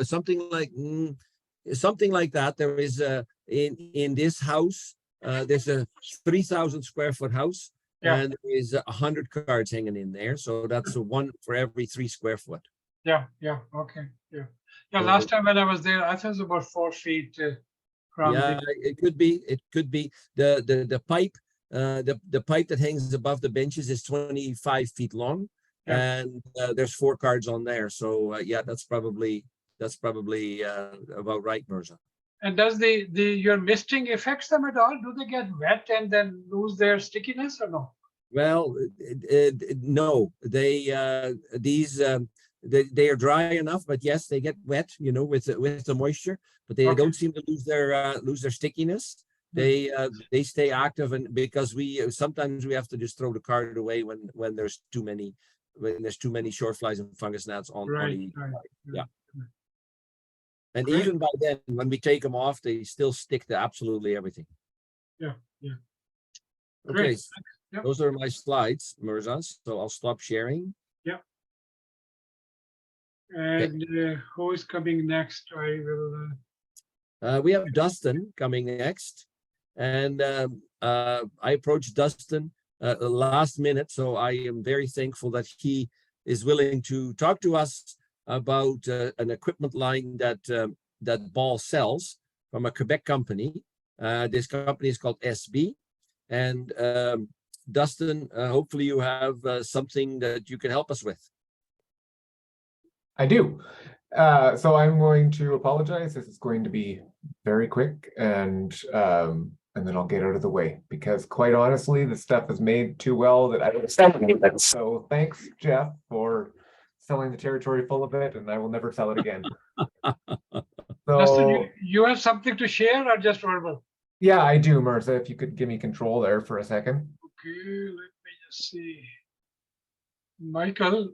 something like that. There is in this house, there's a 3,000 square foot house, and there is 100 cards hanging in there. So that's one for every 3 square foot. Yeah. Okay. Yeah. Last time when I was there, I thought it was about 4 feet. It could be. The pipe. The pipe that hangs above the benches is 25 feet long, and there's 4 cards on there. So that's probably about right, Mirza. And does your misting affects them at all? Do they get wet and then lose their stickiness or no? Well, no. They are dry enough, but yes, they get wet, with the moisture. But they don't seem to lose their stickiness. They stay active, and because sometimes we have to just throw the card away when there's too many short flies and fungus gnats on the yeah. And Great. Even by then, when we take them off, they still stick to absolutely everything. Yeah. Okay, Yep. those are my slides, Mirza. So I'll stop sharing. Yeah. And who is coming next? I will. We have Dustin coming next, and I approached Dustin last minute, so I am very thankful that he is willing to talk to us about an equipment line that Ball sells from a Quebec company. This company is called SB, and Dustin, hopefully you have something that you can help us with. I do. So I'm going to apologize. This is going to be very quick, and then I'll get out of the way, because quite honestly, the stuff is made too well that I don't sell it. So thanks, Jeff, for selling the territory full of it, and I will never sell it again. So, Dustin, you have something to share or just verbal? Yeah, I do, Mirza. If you could give me control there for a second. Okay, let me just see. Michael,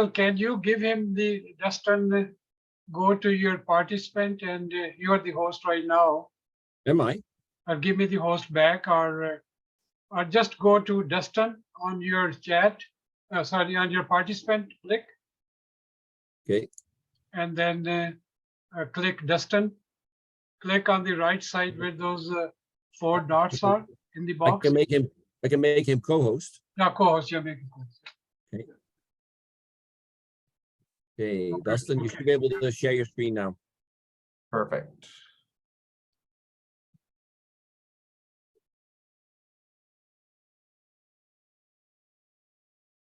can you give him Dustin, go to your participant, and you are the host right now. Am I? Or give me the host back, or just go to Dustin on your chat, on your participant, click. Okay. And then click Dustin. Click on the right side where those 4 dots are in the box. I can make him co-host. No, co-host, you're making co-host. Okay, Dustin, you should be able to share your screen now. Perfect.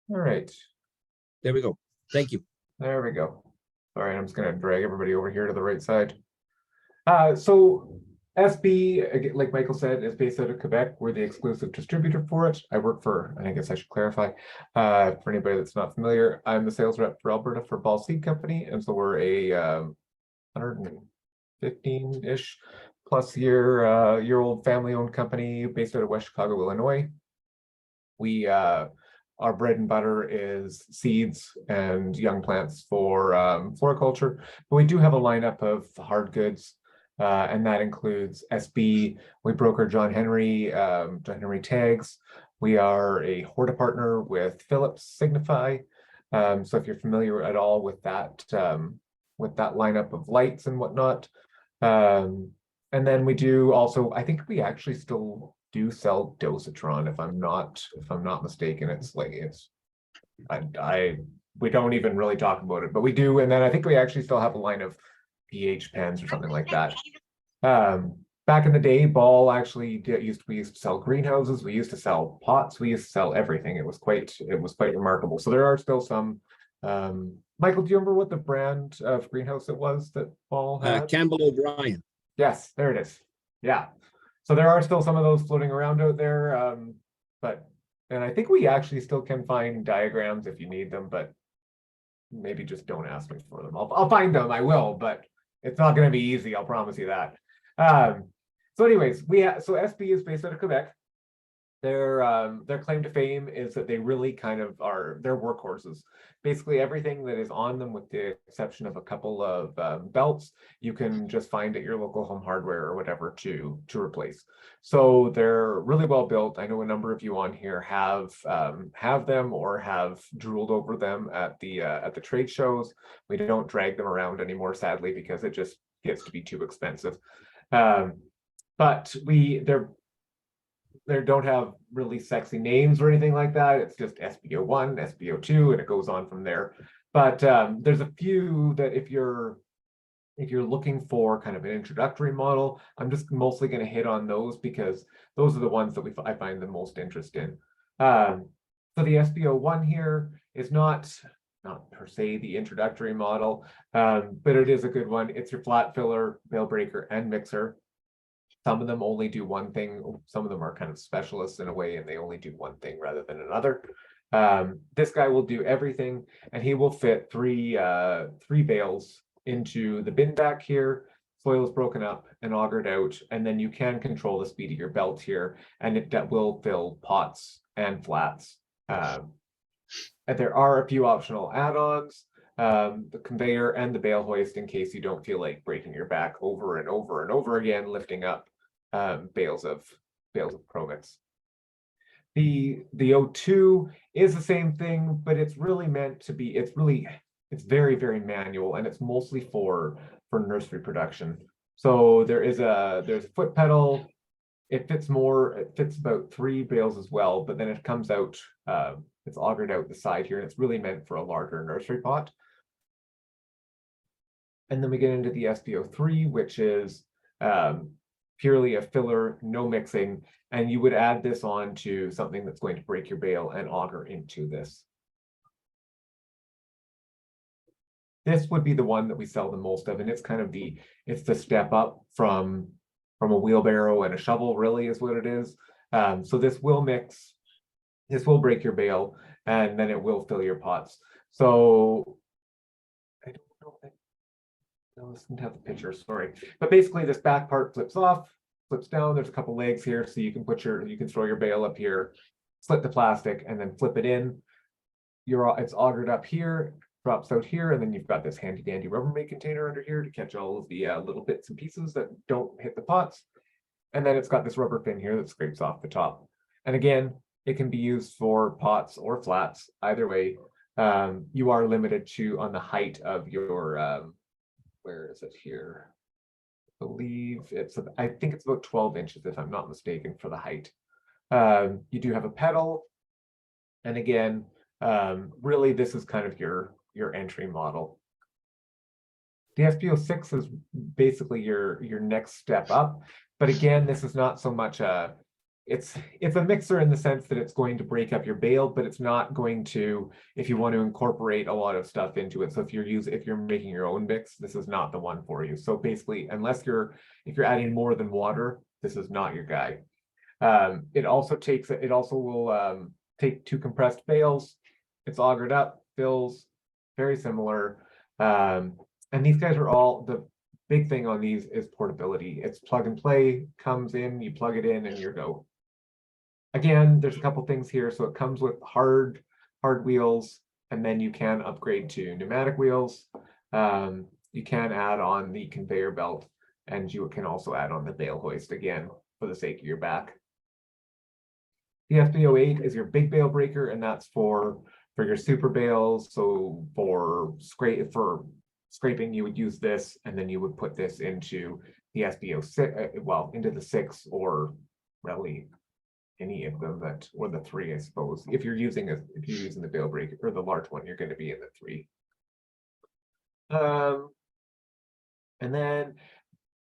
All right. There we go. Thank you. There we go. All right, I'm just going to drag everybody over here to the right side. So SB, like Michael said, is based out of Quebec. We're the exclusive distributor for it. I work for, and I guess I should clarify, for anybody that's not familiar, I'm the sales rep for Alberta for Ball Seed Company. And so we're a 115-ish plus year-old family-owned company based out of West Chicago, Illinois. We our bread and butter is seeds and young plants for floriculture, but we do have a lineup of hard goods, and that includes SB. We broker John Henry tags. We are a Horta partner with Phillips Signify. So if you're familiar at all with that lineup of lights and whatnot. And then we do also, I think we actually still do sell dosatron, if I'm not mistaken. We don't even really talk about it, but we do. And then I think we actually still have a line of pH pens or something like that. Back in the day, Ball actually we used to sell greenhouses. We used to sell pots. We used to sell everything. It was quite remarkable. So there are still some. Michael, do you remember what the brand of greenhouse it was that Ball had? Campbell O'Brien. Yes, there it is. Yeah. So there are still some of those floating around out there. And I think we actually still can find diagrams if you need them, but maybe just don't ask me for them. I'll find them. I will, but it's not going to be easy. I'll promise you that. So anyways, so SB is based out of Quebec. Their claim to fame is that they really kind of they're workhorses. Basically everything that is on them, with the exception of a couple of belts, you can just find at your local Home Hardware or whatever to replace. So they're really well built. I know a number of you on here have them or have drooled over them at the trade shows. We don't drag them around anymore, sadly, because it just gets to be too expensive. But they don't have really sexy names or anything like that. It's just SBO1, SBO2, and it goes on from there. But there's a few that if you're looking for kind of an introductory model, I'm just mostly going to hit on those because those are the ones that I find the most interest in. So the SBO1 here is not per se the introductory model, but it is a good one. It's your flat filler, bale breaker, and mixer. Some of them only do one thing. Some of them are kind of specialists in a way, and they only do one thing rather than another. This guy will do everything, and he will fit three bales into the bin back here. Soil is broken up and augered out, and then you can control the speed of your belt here, and that will fill pots and flats. And there are a few optional add-ons. The conveyor and the bale hoist, in case you don't feel like breaking your back over and over and over again lifting up bales of Promix. The O2 is the same thing, but it's really meant to be. It's very, very manual, and it's mostly for nursery production. So there's a foot pedal. It fits about 3 bales as well, but then it comes out. It's augered out the side here, and it's really meant for a larger nursery pot. And then we get into the SBO3, which is purely a filler, no mixing, and you would add this on to something that's going to break your bale and auger into this. This would be the one that we sell the most of, and it's kind of the step up from a wheelbarrow and a shovel, really, is what it is. So this will mix, this will break your bale, and then it will fill your pots. So I don't know if I didn't have the picture, sorry. But basically this back part flips off, flips down. There's a couple legs here, so you can throw your bale up here, slit the plastic, and then flip it in. It's augered up here, drops out here, and then you've got this handy dandy Rubbermaid container under here to catch all of the little bits and pieces that don't hit the pots. And then it's got this rubber fin here that scrapes off the top. And again, it can be used for pots or flats, either way. You are limited on the height of your where is it here? I believe I think it's about 12 inches, if I'm not mistaken, for the height. You do have a pedal. And again, really, this is kind of your entry model. The SBO6 is basically your next step up. But again, this is not so much it's a mixer in the sense that it's going to break up your bale, but it's not going to, if you want to incorporate a lot of stuff into it. So if you're making your own mix, this is not the one for you. So basically, if you're adding more than water, this is not your guy. It also will take 2 compressed bales. It's augered up, fills, very similar. And these guys are all big thing on these is portability. It's plug and play, comes in, you plug it in and you go. Again, there's a couple things here. So it comes with hard wheels, and then you can upgrade to pneumatic wheels. You can add on the conveyor belt, and you can also add on the bale hoist again for the sake of your back. The SB08 is your big bale breaker, and that's for your super bales. So for scraping, you would use this, and then you would put this into the SB06, well, into the 6, or really any of them, or the 3, I suppose. If you're using the bale breaker or the large one, you're going to be in the 3. And then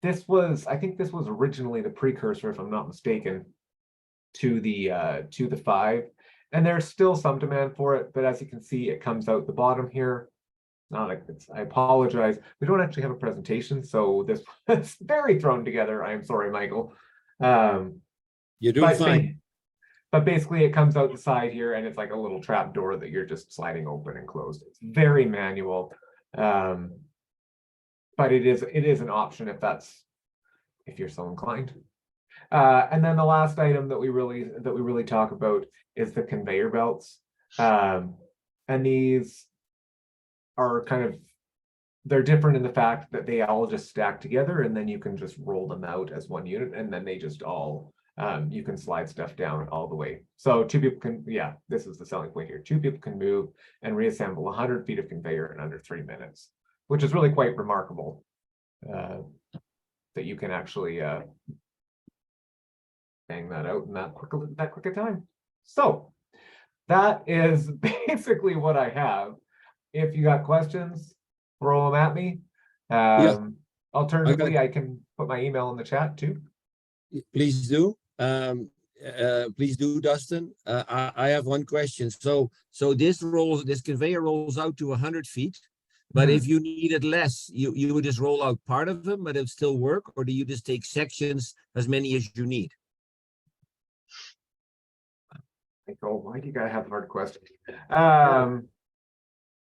I think this was originally the precursor, if I'm not mistaken, to the 5, and there's still some demand for it, but as you can see, it comes out the bottom here. Not like this. I apologize. We don't actually have a presentation, so this was very thrown together. I am sorry, Michael. You're doing fine. But basically, it comes out the side here, and it's like a little trap door that you're just sliding open and closed. It's very manual, but it is an option if you're so inclined. And then the last item that we really talk about is the conveyor belts, and these are they're different in the fact that they all just stack together, and then you can just roll them out as one unit, and then they just all you can slide stuff down all the way. So 2 people can, this is the selling point here. 2 people can move and reassemble 100 feet of conveyor in under 3 minutes, which is really quite remarkable, that you can actually bang that out in that quick a time. So that is basically what I have. If you got questions, throw them at me. Alternatively, I can put my email in the chat too. Please do. Please do, Dustin. I have one question. So this conveyor rolls out to 100 feet, but if you needed less, you would just roll out part of them, but it would still work, or do you just take sections, as many as you need? Why do you gotta have hard questions?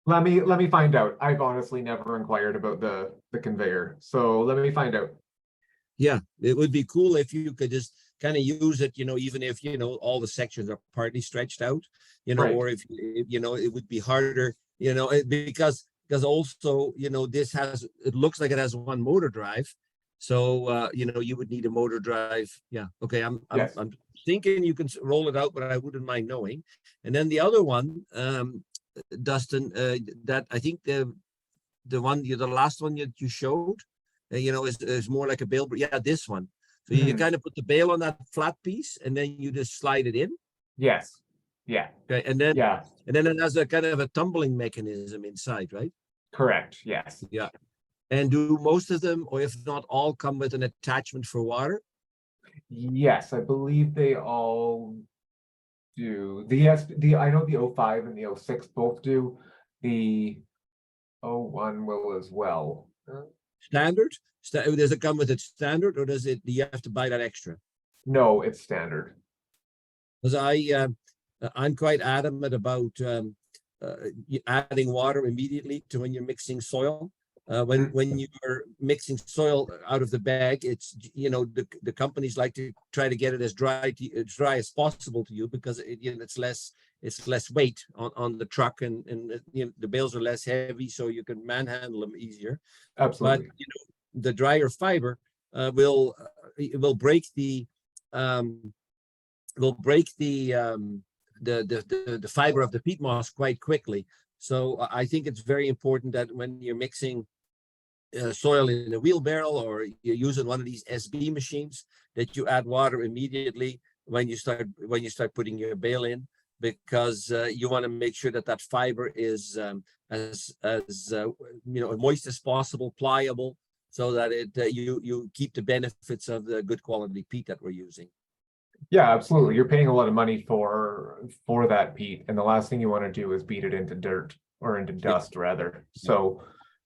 Let me find out. I've honestly never inquired about the conveyor, so let me find out. Yeah, it would be cool if you could just kind of use it, even if, all the sections are partly stretched out, Right. or if, it would be harder, because also, it looks like it has one motor drive. So, you would need a motor drive. Yeah. Okay. I'm thinking you can roll it out, but I wouldn't mind knowing. And then the other one, Dustin, that I think the last one that you showed, is more like a bale. Yeah, this one. So you kind of put the bale on that flat piece, and then you just slide it in. Yes. Yeah. Okay. And then it has a kind of a tumbling mechanism inside, right? Correct. Yes. Yeah. And do most of them, or if not all, come with an attachment for water? Yes, I believe they all do. I know the 05 and the 06 both do. The 01 will as well. Standard? Does it come with it standard, or do you have to buy that extra? No, it's standard. Because I'm quite adamant about adding water immediately to when you're mixing soil. When you are mixing soil out of the bag, it's the companies like to try to get it as dry as possible to you, because it's less weight on the truck, and the bales are less heavy, so you can manhandle them easier. Absolutely. But the drier fiber will break the fiber of the peat moss quite quickly. So I think it's very important that when you're mixing soil in a wheelbarrow, or you're using one of these SB machines, that you add water immediately when you start putting your bale in, because you want to make sure that fiber is as moist as possible, pliable, so that you keep the benefits of the good quality peat that we're using. Yeah, absolutely. You're paying a lot of money for that peat, and the last thing you want to do is beat it into dirt, or into dust rather. So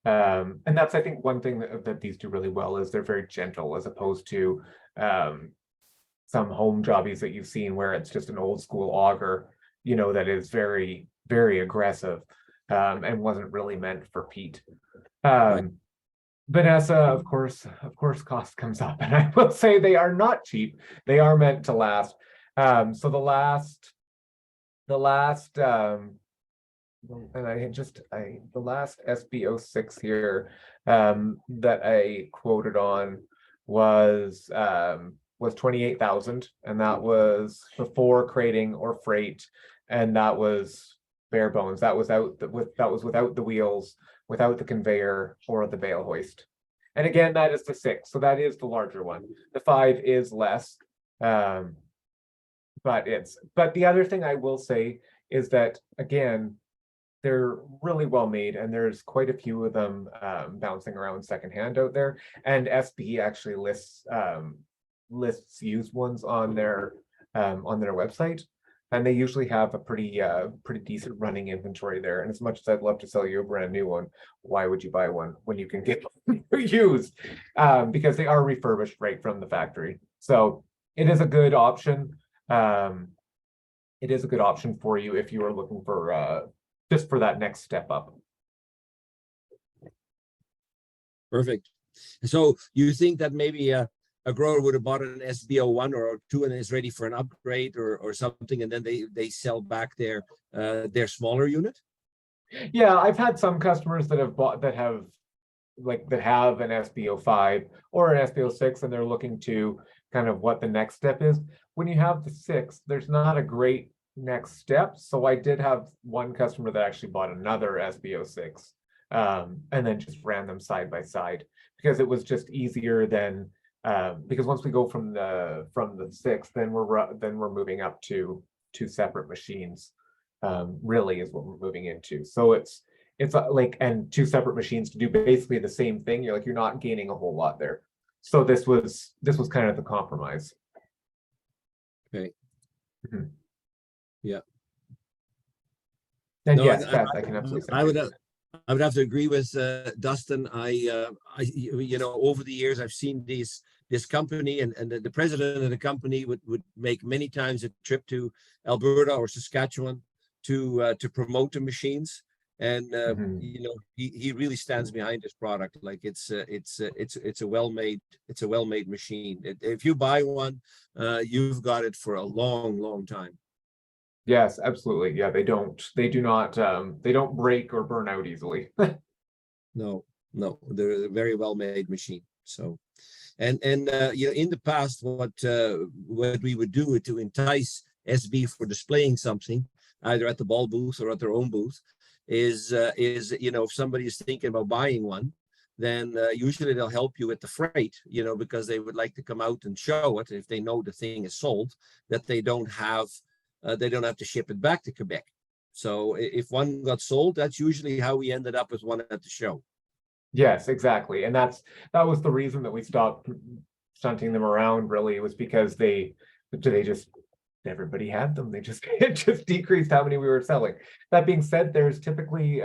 and that's, I think, one thing that these do really well is they're very gentle, as opposed to some home jobbies that you've seen where it's just an old school auger, that is very, very aggressive, and wasn't really meant for peat. Vanessa, of course, cost comes up, and I will say they are not cheap. They are meant to last. So the last, and the last SB06 here, that I quoted on was 28,000, and that was before crating or freight, and that was bare bones. That was without the wheels, without the conveyor or the bale hoist. And again, that is the 6, so that is the larger one. The 5 is less, but the other thing I will say is that, again, they're really well made, and there's quite a few of them bouncing around secondhand out there. And SB actually lists used ones on their website, and they usually have a pretty decent running inventory there. And as much as I'd love to sell you a brand new one, why would you buy one when you can get one used? Because they are refurbished right from the factory. So it is a good option. It is a good option for you if you are looking for just for that next step up. Perfect. So you think that maybe a grower would have bought an SB01 or 2 and is ready for an upgrade or something, and then they sell back their smaller unit? Yeah, I've had some customers that have an SB05 or an SB06, and they're looking to kind of what the next step is. When you have the 6, there's not a great next step. So I did have one customer that actually bought another SB06, and then just ran them side by side, because it was just easier than because once we go from the 6, then we're moving up to 2 separate machines. Really is what we're moving into. So it's like, and 2 separate machines to do basically the same thing. You're not gaining a whole lot there. So this was kind of the compromise. Okay. Mhm. Yeah. And No, yes, Beth, I can absolutely say. I would have to agree with Dustin. I over the years I've seen this company, and the president of the company would make many times a trip to Alberta or Saskatchewan to promote the machines, and he really stands behind this product. Like it's a well-made machine. If you buy one, you've got it for a long time. Yes, absolutely. Yeah, they do not break or burn out easily. No, they're a very well-made machine. So, and in the past, what we would do to entice SB for displaying something, either at the ball booth or at their own booth, is if somebody is thinking about buying one, then usually they'll help you with the freight, because they would like to come out and show it if they know the thing is sold, that they don't have to ship it back to Quebec. So if one got sold, that's usually how we ended up with one at the show. Yes, exactly. And that was the reason that we stopped shunting them around, really, was because everybody had them. It just decreased how many we were selling. That being said, there's typically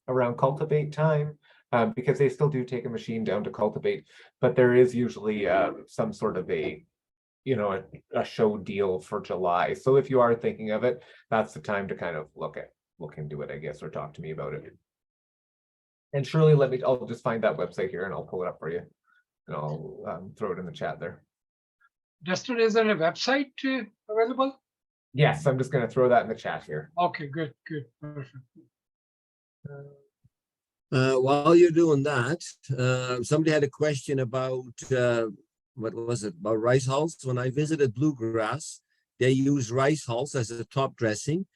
around cultivate time, because they still do take a machine down to cultivate, but there is usually some sort of a show deal for July. So if you are thinking of it, that's the time to kind of look into it, I guess, or talk to me about it. And surely I'll just find that website here and I'll pull it up for you, and I'll throw it in the chat there. Dustin, is there a website available? Yes, I'm just going to throw that in the chat here. Okay, good, perfect. While you're doing that, somebody had a question about what was it, about rice hulls. When I visited Bluegrass, they use rice hulls as a top dressing,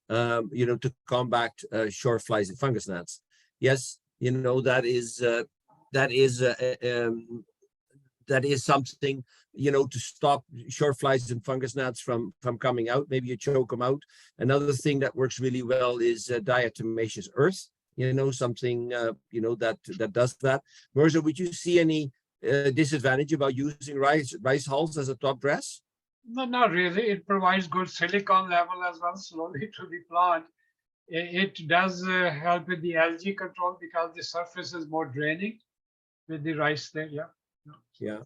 to combat short flies and fungus gnats. Yes, that is something, to stop short flies and fungus gnats from coming out. Maybe you choke them out. Another thing that works really well is diatomaceous earth. Something that does that. Mirza, would you see any disadvantage about using rice hulls as a top dress? No, not really. It provides good silicon level as well, slowly to the plant. It does help with the algae control because the surface is more draining with the rice there. Yeah.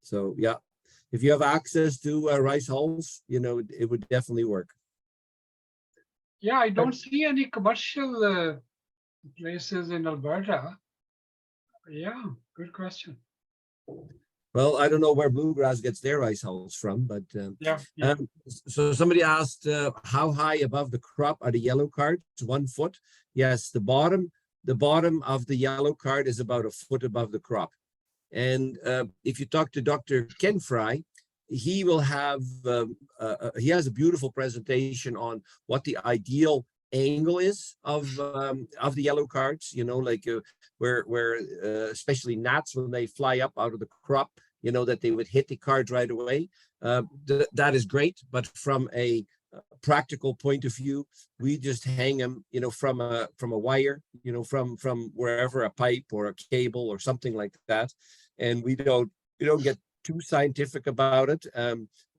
So yeah, if you have access to rice hulls, it would definitely work. Yeah, I don't see any commercial places in Alberta. Yeah, good question. Well, I don't know where bluegrass gets their ice hulls from, but Yeah, yeah. so somebody asked how high above the crop are the yellow cards? 1 foot. Yes, the bottom of the yellow card is about a foot above the crop. And if you talk to Dr. Ken Fry, he will have he has a beautiful presentation on what the ideal angle is of the yellow cards. You know, like where especially gnats, when they fly up out of the crop, you know, that they would hit the card right away. That is great, but from a practical point of view, we just hang them, you know, from a wire, you know, from wherever, a pipe or a cable or something like that, and we don't get too scientific about it.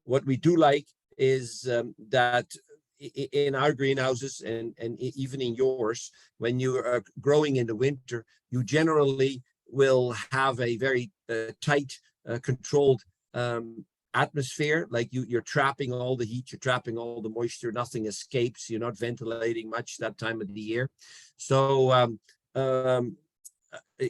What we do like is that in our greenhouses and even in yours, when you are growing in the winter, you generally will have a very tight, controlled atmosphere. Like you're trapping all the heat, you're trapping all the moisture, nothing escapes, you're not ventilating much that time of the year. So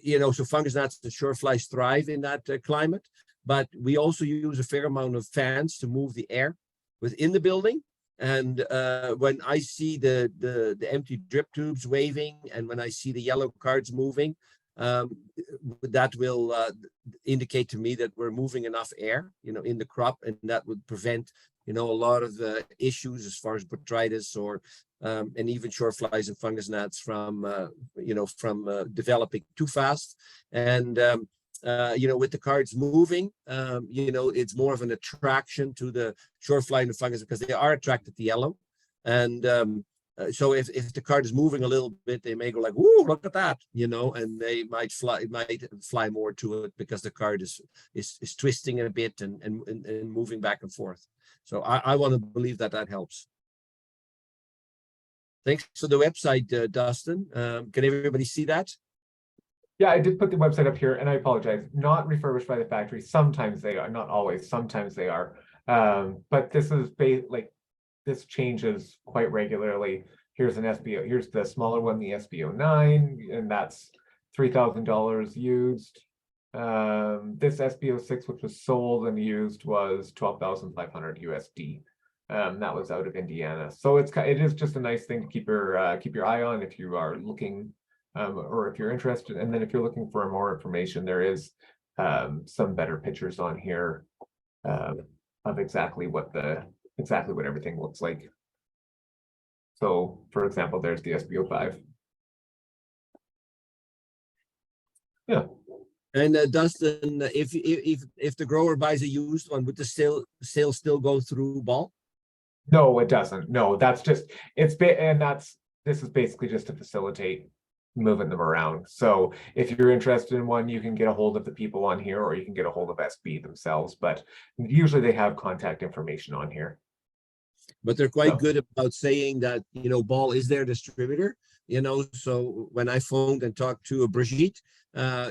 you know, so fungus gnats and sureflies thrive in that climate, but we also use a fair amount of fans to move the air within the building. And when I see the empty drip tubes waving, and when I see the yellow cards moving, that will indicate to me that we're moving enough air, you know, in the crop, and that would prevent, you know, a lot of issues as far as botrytis or and even sureflies and fungus gnats from you know, from developing too fast. And you know, with the cards moving, you know, it's more of an attraction to the surefly and the fungus because they are attracted to yellow. And so if the card is moving a little bit, they may go like, "Whoa, look at that," you know, and they might fly more to it because the card is twisting a bit and moving back and forth. So I want to believe that helps. Thanks for the website, Dustin. Can everybody see that? Yeah, I did put the website up here, and I apologize. Not refurbished by the factory. Sometimes they are, not always. Sometimes they are. But this is this changes quite regularly. Here's an SBO. Here's the smaller one, the SBO 9, and that's $3,000 used. This SBO 6, which was sold and used, was 12,500 USD. That was out of Indiana. So it is just a nice thing to keep your eye on if you are looking, or if you're interested. And then if you're looking for more information, there is some better pictures on here of exactly what everything looks like. So, for example, there's the SBO 5. Yeah. And Dustin, if the grower buys a used one, would the sale still go through Ball? No, it doesn't. No, that's just this is basically just to facilitate moving them around. So if you're interested in one, you can get a hold of the people on here, or you can get a hold of SB themselves. But usually they have contact information on here. But they're quite good about saying that, you know, Ball is their distributor, you know. So when I phoned and talked to Brigitte,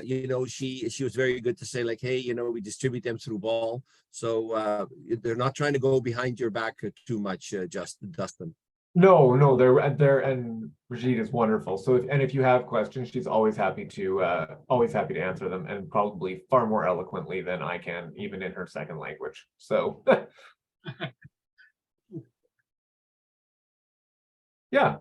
you know, she was very good to say like, hey, you know, we distribute them through Ball. So they're not trying to go behind your back too much, Dustin. No, they're and Brigitte is wonderful. So if you have questions, she's always happy to answer them, and probably far more eloquently than I can, even in her second language. So yeah.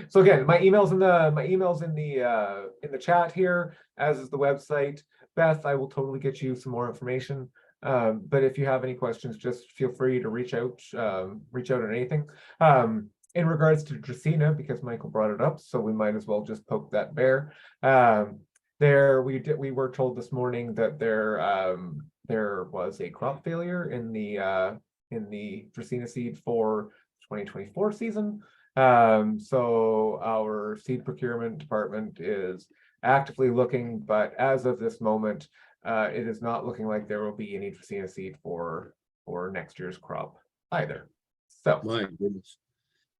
So again, my email's in the chat here, as is the website. Beth, I will totally get you some more information. But if you have any questions, just feel free to reach out on anything. In regards to Dracaena, because Michael brought it up, so we might as well just poke that bear. We were told this morning that there was a crop failure in the Dracaena seed for 2024 season. So our seed procurement department is actively looking, but as of this moment, it is not looking like there will be any Dracaena seed for next year's crop either. So my goodness.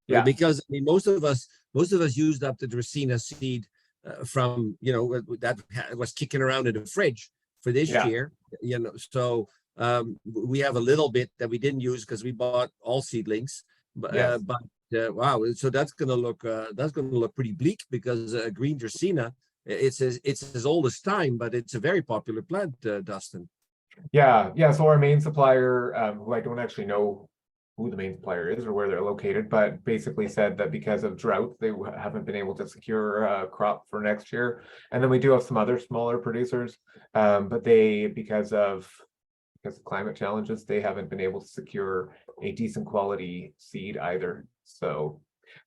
yeah, because I mean, most of us used up the Dracaena seed from, you know, that was kicking around in the fridge for this year, you know. So we have a little bit that we didn't use because we bought all seedlings, but wow, so that's gonna look pretty bleak, because green Dracaena it's as old as time, but it's a very popular plant, Dustin. Yeah. So our main supplier, who I don't actually know who the main supplier is or where they're located, but basically said that because of drought, they haven't been able to secure a crop for next year. And then we do have some other smaller producers, but they, because of climate challenges, they haven't been able to secure a decent quality seed either. So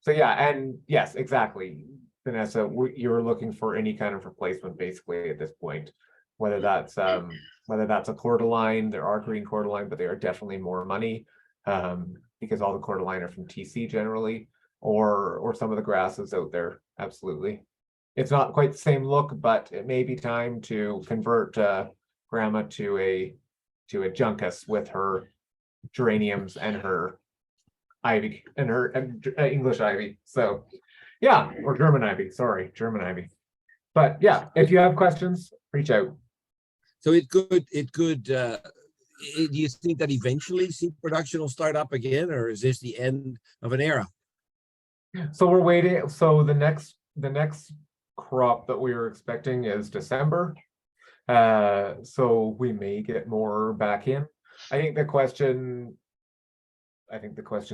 yeah, and yes, exactly, Vanessa, you're looking for any kind of replacement basically at this point, whether that's a cordyline. There are green cordyline, but they are definitely more money, because all the cordyline are from TC generally, or some of the grasses out there. Absolutely, it's not quite the same look, but it may be time to convert grandma to a juncus with her geraniums and her ivy and her English ivy. So yeah, or German ivy, sorry, German ivy. But yeah, if you have questions, reach out. So it could, do you think that eventually seed production will start up again, or is this the end of an era? So we're waiting. So the next crop that we were expecting is December. So we may get more back in. I think the question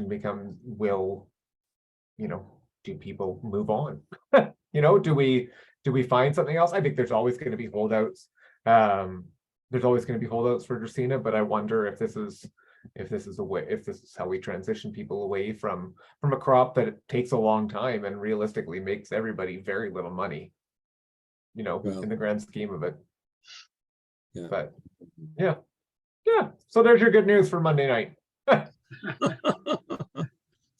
becomes, will, do people move on? Do we find something else? I think there's always going to be holdouts. There's always going to be holdouts for Dracaena, but I wonder if this is how we transition people away from a crop that takes a long time and realistically makes everybody very little money, in the grand scheme of it. Yeah. But yeah. So there's your good news for Monday night.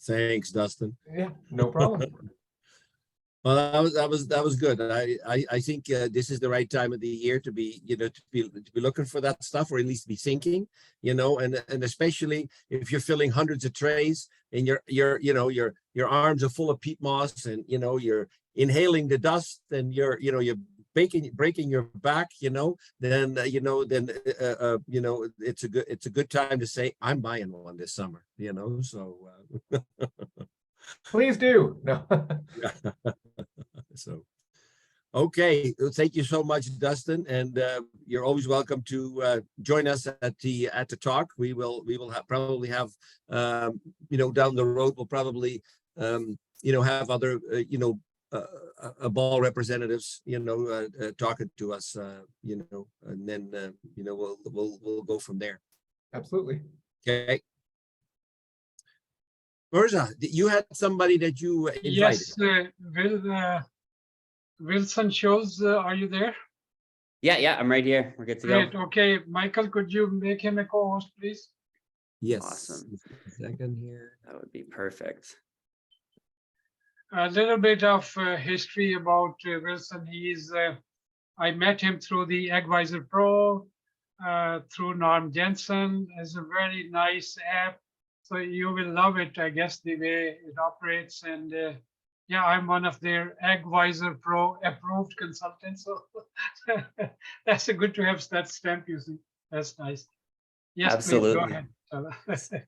Thanks, Dustin. Yeah, no problem. Well, that was good. I think this is the right time of the year to be looking for that stuff, or at least be thinking, and especially if you're filling hundreds of trays and your arms are full of peat moss, and you're inhaling the dust, and you're breaking your back, then it's a good time to say, I'm buying one this summer, so Please do. No. So, okay, thank you so much, Dustin, and you're always welcome to join us at the talk. We will probably have down the road we'll probably have other ball representatives talking to us, and then we'll go from there. Absolutely. Okay. Mirza, you had somebody that you invited. Yes, Wilson shows, are you there? Yeah, I'm right here. We're good to Great. go. Okay, Michael, could you make him a co-host, please? Yes. Awesome. Second here. That would be perfect. A little bit of history about Wilson. I met him through the AggVisor Pro, through Norm Jensen. It's a very nice app. So you will love it, I guess, the way it operates. And yeah, I'm one of their AggVisor Pro approved consultants. So that's good to have that stamp, you see. That's nice. Yes, Absolutely. please go ahead.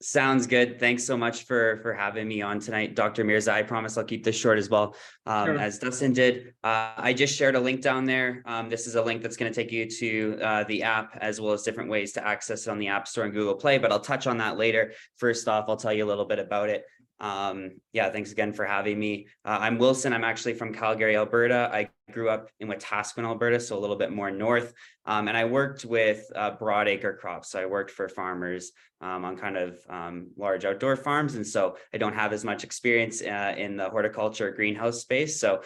Sounds good. Thanks so much for having me on tonight, Dr. Mirza. I promise I'll keep this short as well, Sure. as Dustin did. I just shared a link down there. This is a link that's going to take you to the app, as well as different ways to access it on the App Store and Google Play, but I'll touch on that later. First off, I'll tell you a little bit about it. Yeah, thanks again for having me. I'm Wilson. I'm actually from Calgary, Alberta. I grew up in Wetaskiwin, Alberta, so a little bit more north. And I worked with broadacre crops. So I worked for farmers on kind of large outdoor farms. And so I don't have as much experience in the horticulture greenhouse space. So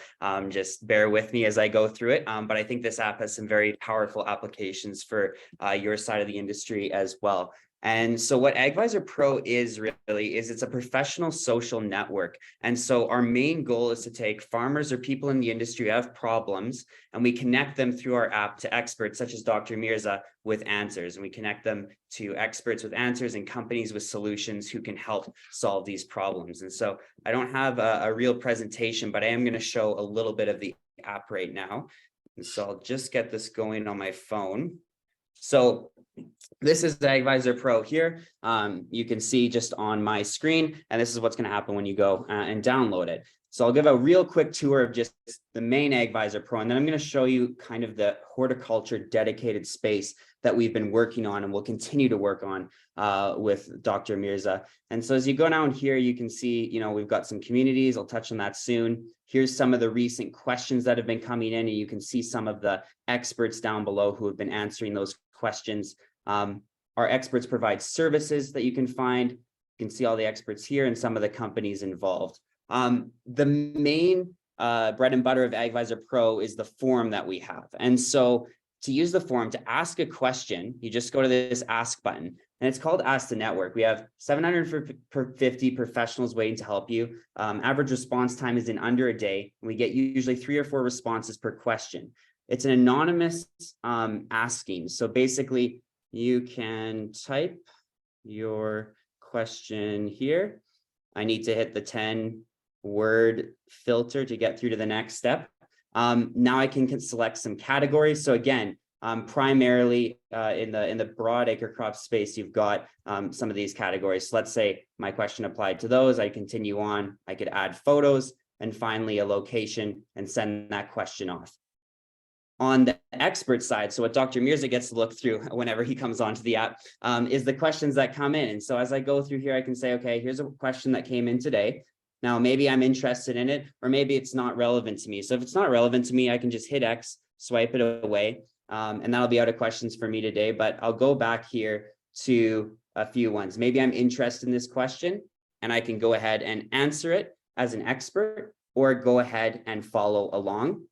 just bear with me as I go through it. But I think this app has some very powerful applications for your side of the industry as well. And so what AggVisor Pro is really is it's a professional social network. And so our main goal is to take farmers or people in the industry who have problems, and we connect them through our app to experts such as Dr. Mirza with answers. And we connect them to experts with answers and companies with solutions who can help solve these problems. And so I don't have a real presentation, but I am going to show a little bit of the app right now. And so I'll just get this going on my phone. So This is the AgVisor Pro here. You can see just on my screen, and this is what's going to happen when you go and download it. So I'll give a real quick tour of just the main AgVisor Pro, and then I'm going to show you kind of the horticulture dedicated space that we've been working on and will continue to work on with Dr. Mirza. And so as you go down here, you can see, you know, we've got some communities. I'll touch on that soon. Here's some of the recent questions that have been coming in, and you can see some of the experts down below who have been answering those questions. Our experts provide services that you can find. You can see all the experts here and some of the companies involved. The main bread and butter of AgVisor Pro is the form that we have. And so to use the form to ask a question, you just go to this ask button, and it's called Ask the Network. We have 750 professionals waiting to help you. Average response time is in under a day. We get usually 3 or 4 responses per question. It's an anonymous asking. So basically, you can type your question here. I need to hit the 10-word filter to get through to the next step. Now I can select some categories. So again, primarily in the broad acre crop space, you've got some of these categories. So let's say my question applied to those. I continue on. I could add photos and finally a location and send that question off. On the expert side, so what Dr. Mirza gets to look through whenever he comes onto the app is the questions that come in. And so as I go through here, I can say, okay, here's a question that came in today. Now, maybe I'm interested in it, or maybe it's not relevant to me. So if it's not relevant to me, I can just hit X, swipe it away, and that'll be out of questions for me today. But I'll go back here to a few ones. Maybe I'm interested in this question, and I can go ahead and answer it as an expert, or go ahead and follow along.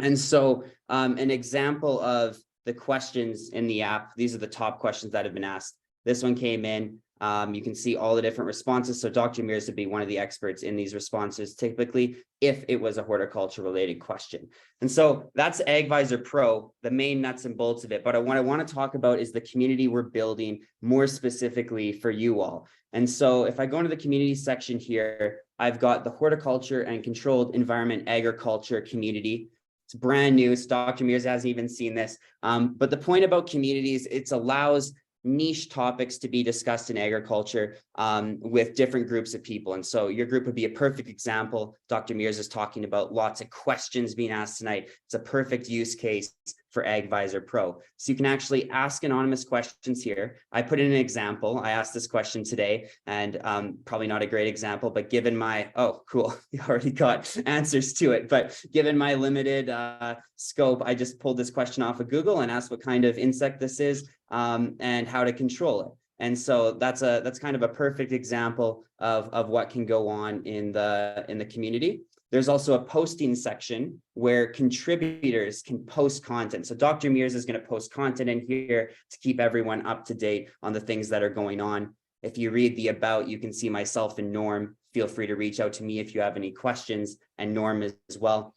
And so an example of the questions in the app, these are the top questions that have been asked. This one came in. You can see all the different responses. So Dr. Mirza would be one of the experts in these responses, typically, if it was a horticulture related question. And so that's AgVisor Pro, the main nuts and bolts of it. But what I want to talk about is the community we're building more specifically for you all. And so if I go into the community section here, I've got the horticulture and controlled environment agriculture community. It's brand new. So Dr. Mirza hasn't even seen this. But the point about communities, it allows niche topics to be discussed in agriculture with different groups of people. And so your group would be a perfect example. Dr. Mirza is talking about lots of questions being asked tonight. It's a perfect use case for AgVisor Pro. So you can actually ask anonymous questions here. I put in an example. I asked this question today, and probably not a great example, but given my, oh, cool, you already got answers to it. But given my limited scope, I just pulled this question off of Google and asked what kind of insect this is and how to control it. And so that's kind of a perfect example of what can go on in the community. There's also a posting section where contributors can post content. So Dr. Mirza is going to post content in here to keep everyone up to date on the things that are going on. If you read the about, you can see myself and Norm. Feel free to reach out to me if you have any questions, and Norm as well.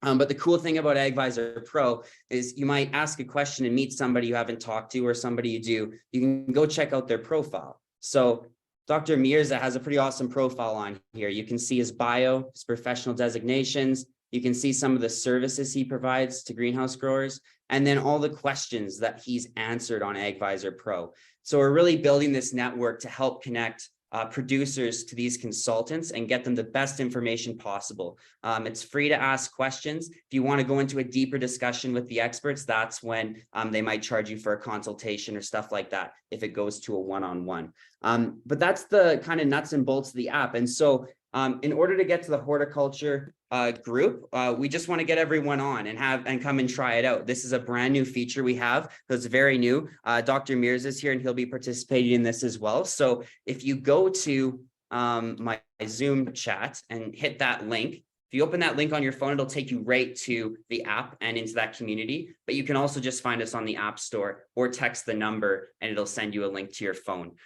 But the cool thing about AgVisor Pro is you might ask a question and meet somebody you haven't talked to, or somebody you do. You can go check out their profile. So Dr. Mirza has a pretty awesome profile on here. You can see his bio, his professional designations. You can see some of the services he provides to greenhouse growers, and then all the questions that he's answered on AgVisor Pro. So we're really building this network to help connect producers to these consultants and get them the best information possible. It's free to ask questions. If you want to go into a deeper discussion with the experts, that's when they might charge you for a consultation or stuff like that if it goes to a one-on-one. But that's the kind of nuts and bolts of the app. And so in order to get to the horticulture group, we just want to get everyone on and come and try it out. This is a brand new feature we have. So it's very new. Dr. Mirza is here and he'll be participating in this as well. So if you go to my Zoom chat and hit that link, if you open that link on your phone, it'll take you right to the app and into that community. But you can also just find us on the App Store or text the number and it'll send you a link to your phone.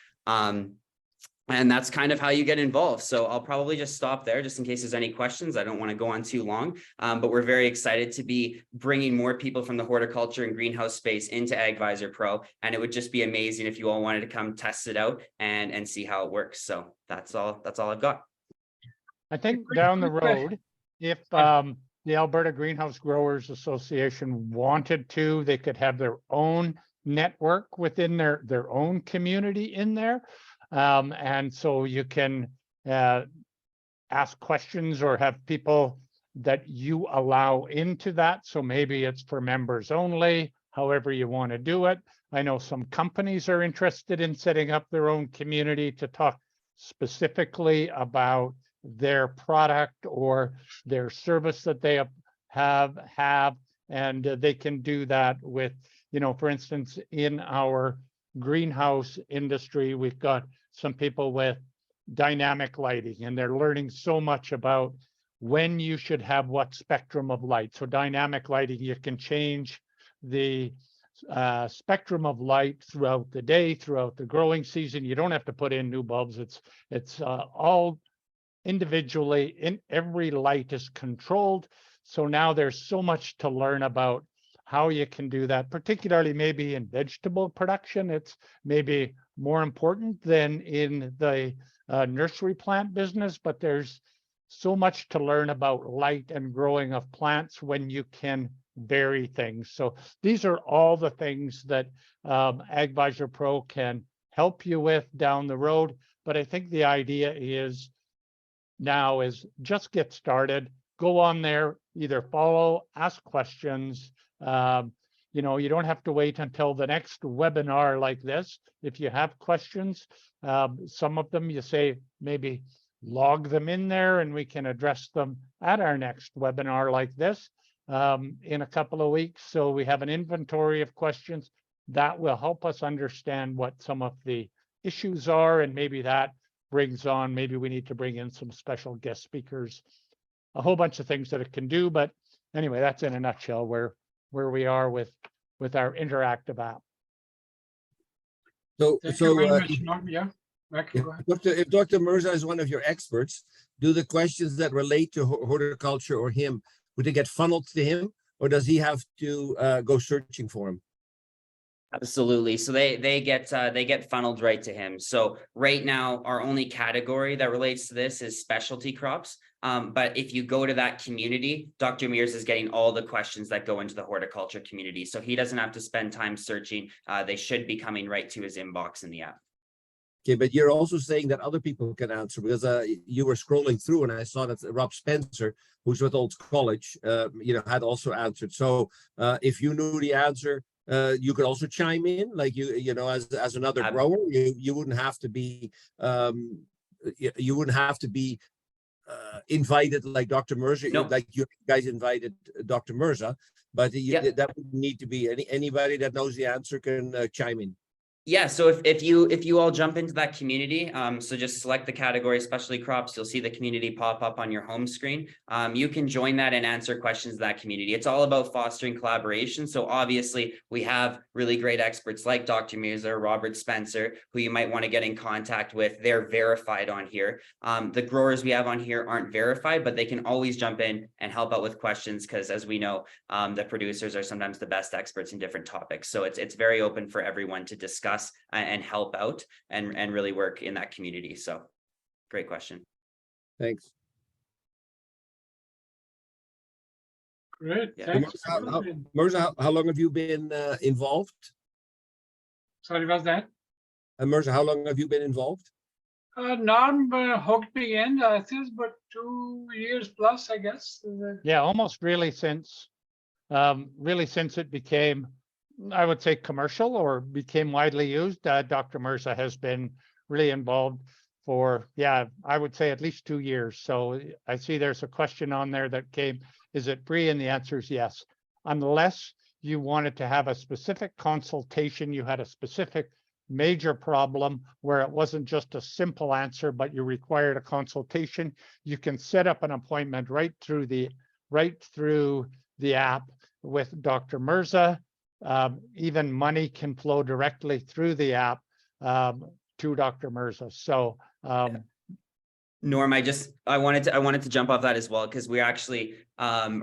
And that's kind of how you get involved. So I'll probably just stop there just in case there's any questions. I don't want to go on too long, but we're very excited to be bringing more people from the horticulture and greenhouse space into AgVisor Pro. And it would just be amazing if you all wanted to come test it out and see how it works. So that's all I've got. I think down the road, if the Alberta Greenhouse Growers Association wanted to, they could have their own network within their own community in there. And so you can ask questions or have people that you allow into that. So maybe it's for members only, however you want to do it. I know some companies are interested in setting up their own community to talk specifically about their product or their service that they have, and they can do that with, you know, for instance, in our greenhouse industry, we've got some people with dynamic lighting, and they're learning so much about when you should have what spectrum of light. So dynamic lighting, you can change the spectrum of light throughout the day, throughout the growing season. You don't have to put in new bulbs. It's all individually, in every light is controlled. So now there's so much to learn about how you can do that, particularly maybe in vegetable production. It's maybe more important than in the nursery plant business, but there's so much to learn about light and growing of plants when you can vary things. So these are all the things that AgVisor Pro can help you with down the road. But I think the idea is now is just get started, go on there, either follow, ask questions. You know, you don't have to wait until the next webinar like this. If you have questions, some of them you say maybe log them in there and we can address them at our next webinar like this in a couple of weeks. So we have an inventory of questions that will help us understand what some of the issues are, and maybe that brings on, maybe we need to bring in some special guest speakers, a whole bunch of things that it can do. But anyway, that's in a nutshell where we are with our interactive app. So, Thank you very much, Norm. Yeah, Michael, go ahead. if Dr. Mirza is one of your experts, do the questions that relate to horticulture or him, would they get funneled to him, or does he have to go searching for them? Absolutely. So they get funneled right to him. So right now, our only category that relates to this is specialty crops. But if you go to that community, Dr. Mirza is getting all the questions that go into the horticulture community. So he doesn't have to spend time searching. They should be coming right to his inbox in the app. Okay, but you're also saying that other people can answer, because you were scrolling through and I saw that Rob Spencer, who's with Old College, you know, had also answered. So if you knew the answer, you could also chime in, like you know, as another grower. You wouldn't have to be invited like Dr. Mirza. Nope. Like you guys invited Dr. Mirza, but that would need to be anybody that knows the answer can chime in. Yeah, so if you all jump into that community, so just select the category specialty crops, you'll see the community pop up on your home screen. You can join that and answer questions in that community. It's all about fostering collaboration. So obviously we have really great experts like Dr. Mirza, Robert Spencer, who you might want to get in contact with. They're verified on here. The growers we have on here aren't verified, but they can always jump in and help out with questions, because as we know, the producers are sometimes the best experts in different topics. So it's very open for everyone to discuss and help out and really work in that community. So great question. Thanks. Great. Yeah. Thanks. Mirza, how long have you been involved? Sorry, what's that? Mirza, how long have you been involved? Norm hooked me in, I think, but 2 years plus, I guess. Yeah, almost really since it became, I would say, commercial or became widely used. Dr. Mirza has been really involved for, I would say at least 2 years. So I see there's a question on there that came, is it free? And the answer is yes. Unless you wanted to have a specific consultation, you had a specific major problem where it wasn't just a simple answer, but you required a consultation, you can set up an appointment right through the app with Dr. Mirza. Even money can flow directly through the app to Dr. Mirza. So Norm, I wanted to jump off that as well, because we're actually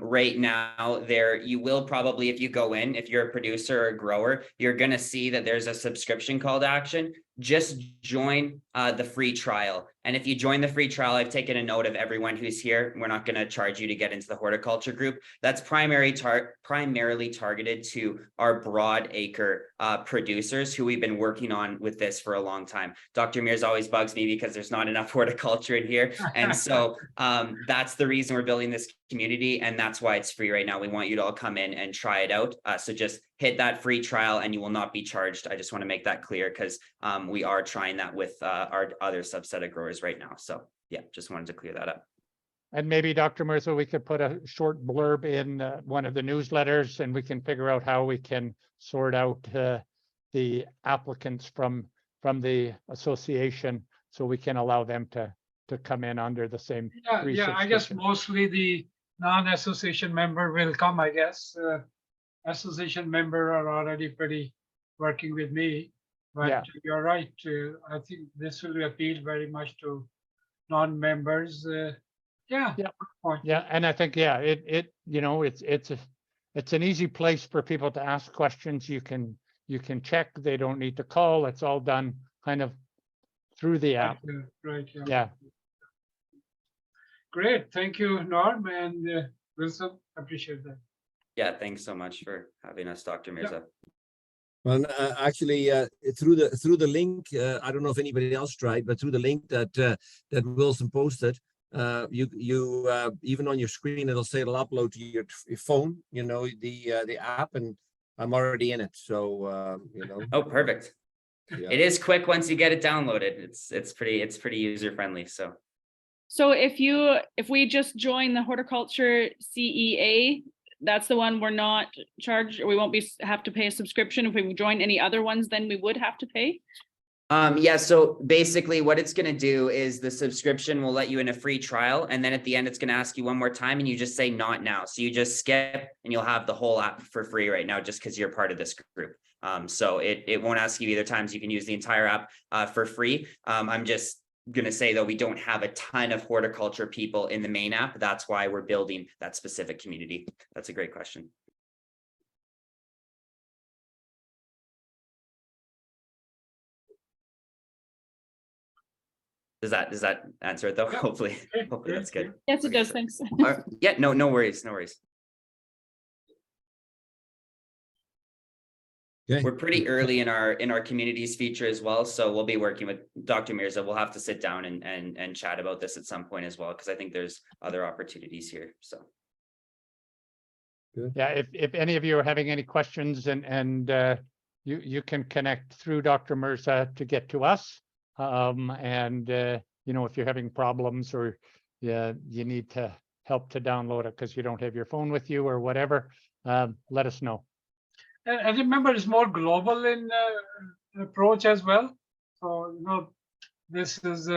right now there, you will probably, if you go in, if you're a producer or a grower, you're going to see that there's a subscription call to action. Just join the free trial. And if you join the free trial, I've taken a note of everyone who's here. We're not going to charge you to get into the horticulture group. That's primarily targeted to our broad acre producers who we've been working on with this for a long time. Dr. Mirza always bugs me because there's not enough horticulture in here. And so that's the reason we're building this community. And that's why it's free right now. We want you to all come in and try it out. So just hit that free trial and you will not be charged. I just want to make that clear because we are trying that with our other subset of growers right now. So yeah, just wanted to clear that up. And maybe Dr. Mirza, we could put a short blurb in one of the newsletters and we can figure out how we can sort out the applicants from the association so we can allow them to come in under the same. Yeah, I guess subscription. mostly the non-association member will come, I guess. Association member are already pretty working with me, but Yeah. you're right. I think this will appeal very much to non-members. Yeah. Yeah. good point. Yeah, and I think, yeah, it's an easy place for people to ask questions. You can check, they don't need to call. It's all done kind of through the app. Right. Yeah. Great. Thank you, Norm and Wilson. Appreciate that. Yeah, thanks so much for having us, Dr. Mirza. Well, actually, through the link, I don't know if anybody else tried, but through the link that Wilson posted, you even on your screen, it'll say it'll upload to your phone, the app, and I'm already in it. So, Oh, perfect. yeah. It is quick once you get it downloaded. It's pretty user friendly. So if we just join the horticulture CEA, that's the one we're not charged, or we won't have to pay a subscription. If we join any other ones, then we would have to pay. yeah, so basically what it's going to do is the subscription will let you in a free trial. And then at the end, it's going to ask you one more time and you just say not now. So you just skip and you'll have the whole app for free right now, just because you're part of this group. So it won't ask you either times. You can use the entire app for free. I'm just going to say, though, we don't have a ton of horticulture people in the main app. That's why we're building that specific community. That's a great question. Does that answer it though? Yeah. Hopefully Okay, that's good. Yes, it Okay, does. so- Thanks. Yeah, no worries. Okay. We're pretty early in our communities feature as well. So we'll be working with Dr. Mirza. We'll have to sit down and chat about this at some point as well, because I think there's other opportunities here. So Yeah, if any of you are having any questions and you can connect through Dr. Mirza to get to us. If you're having problems or you need help to download it because you don't have your phone with you or whatever, let us know. And remember, it's more global in approach as well. So this is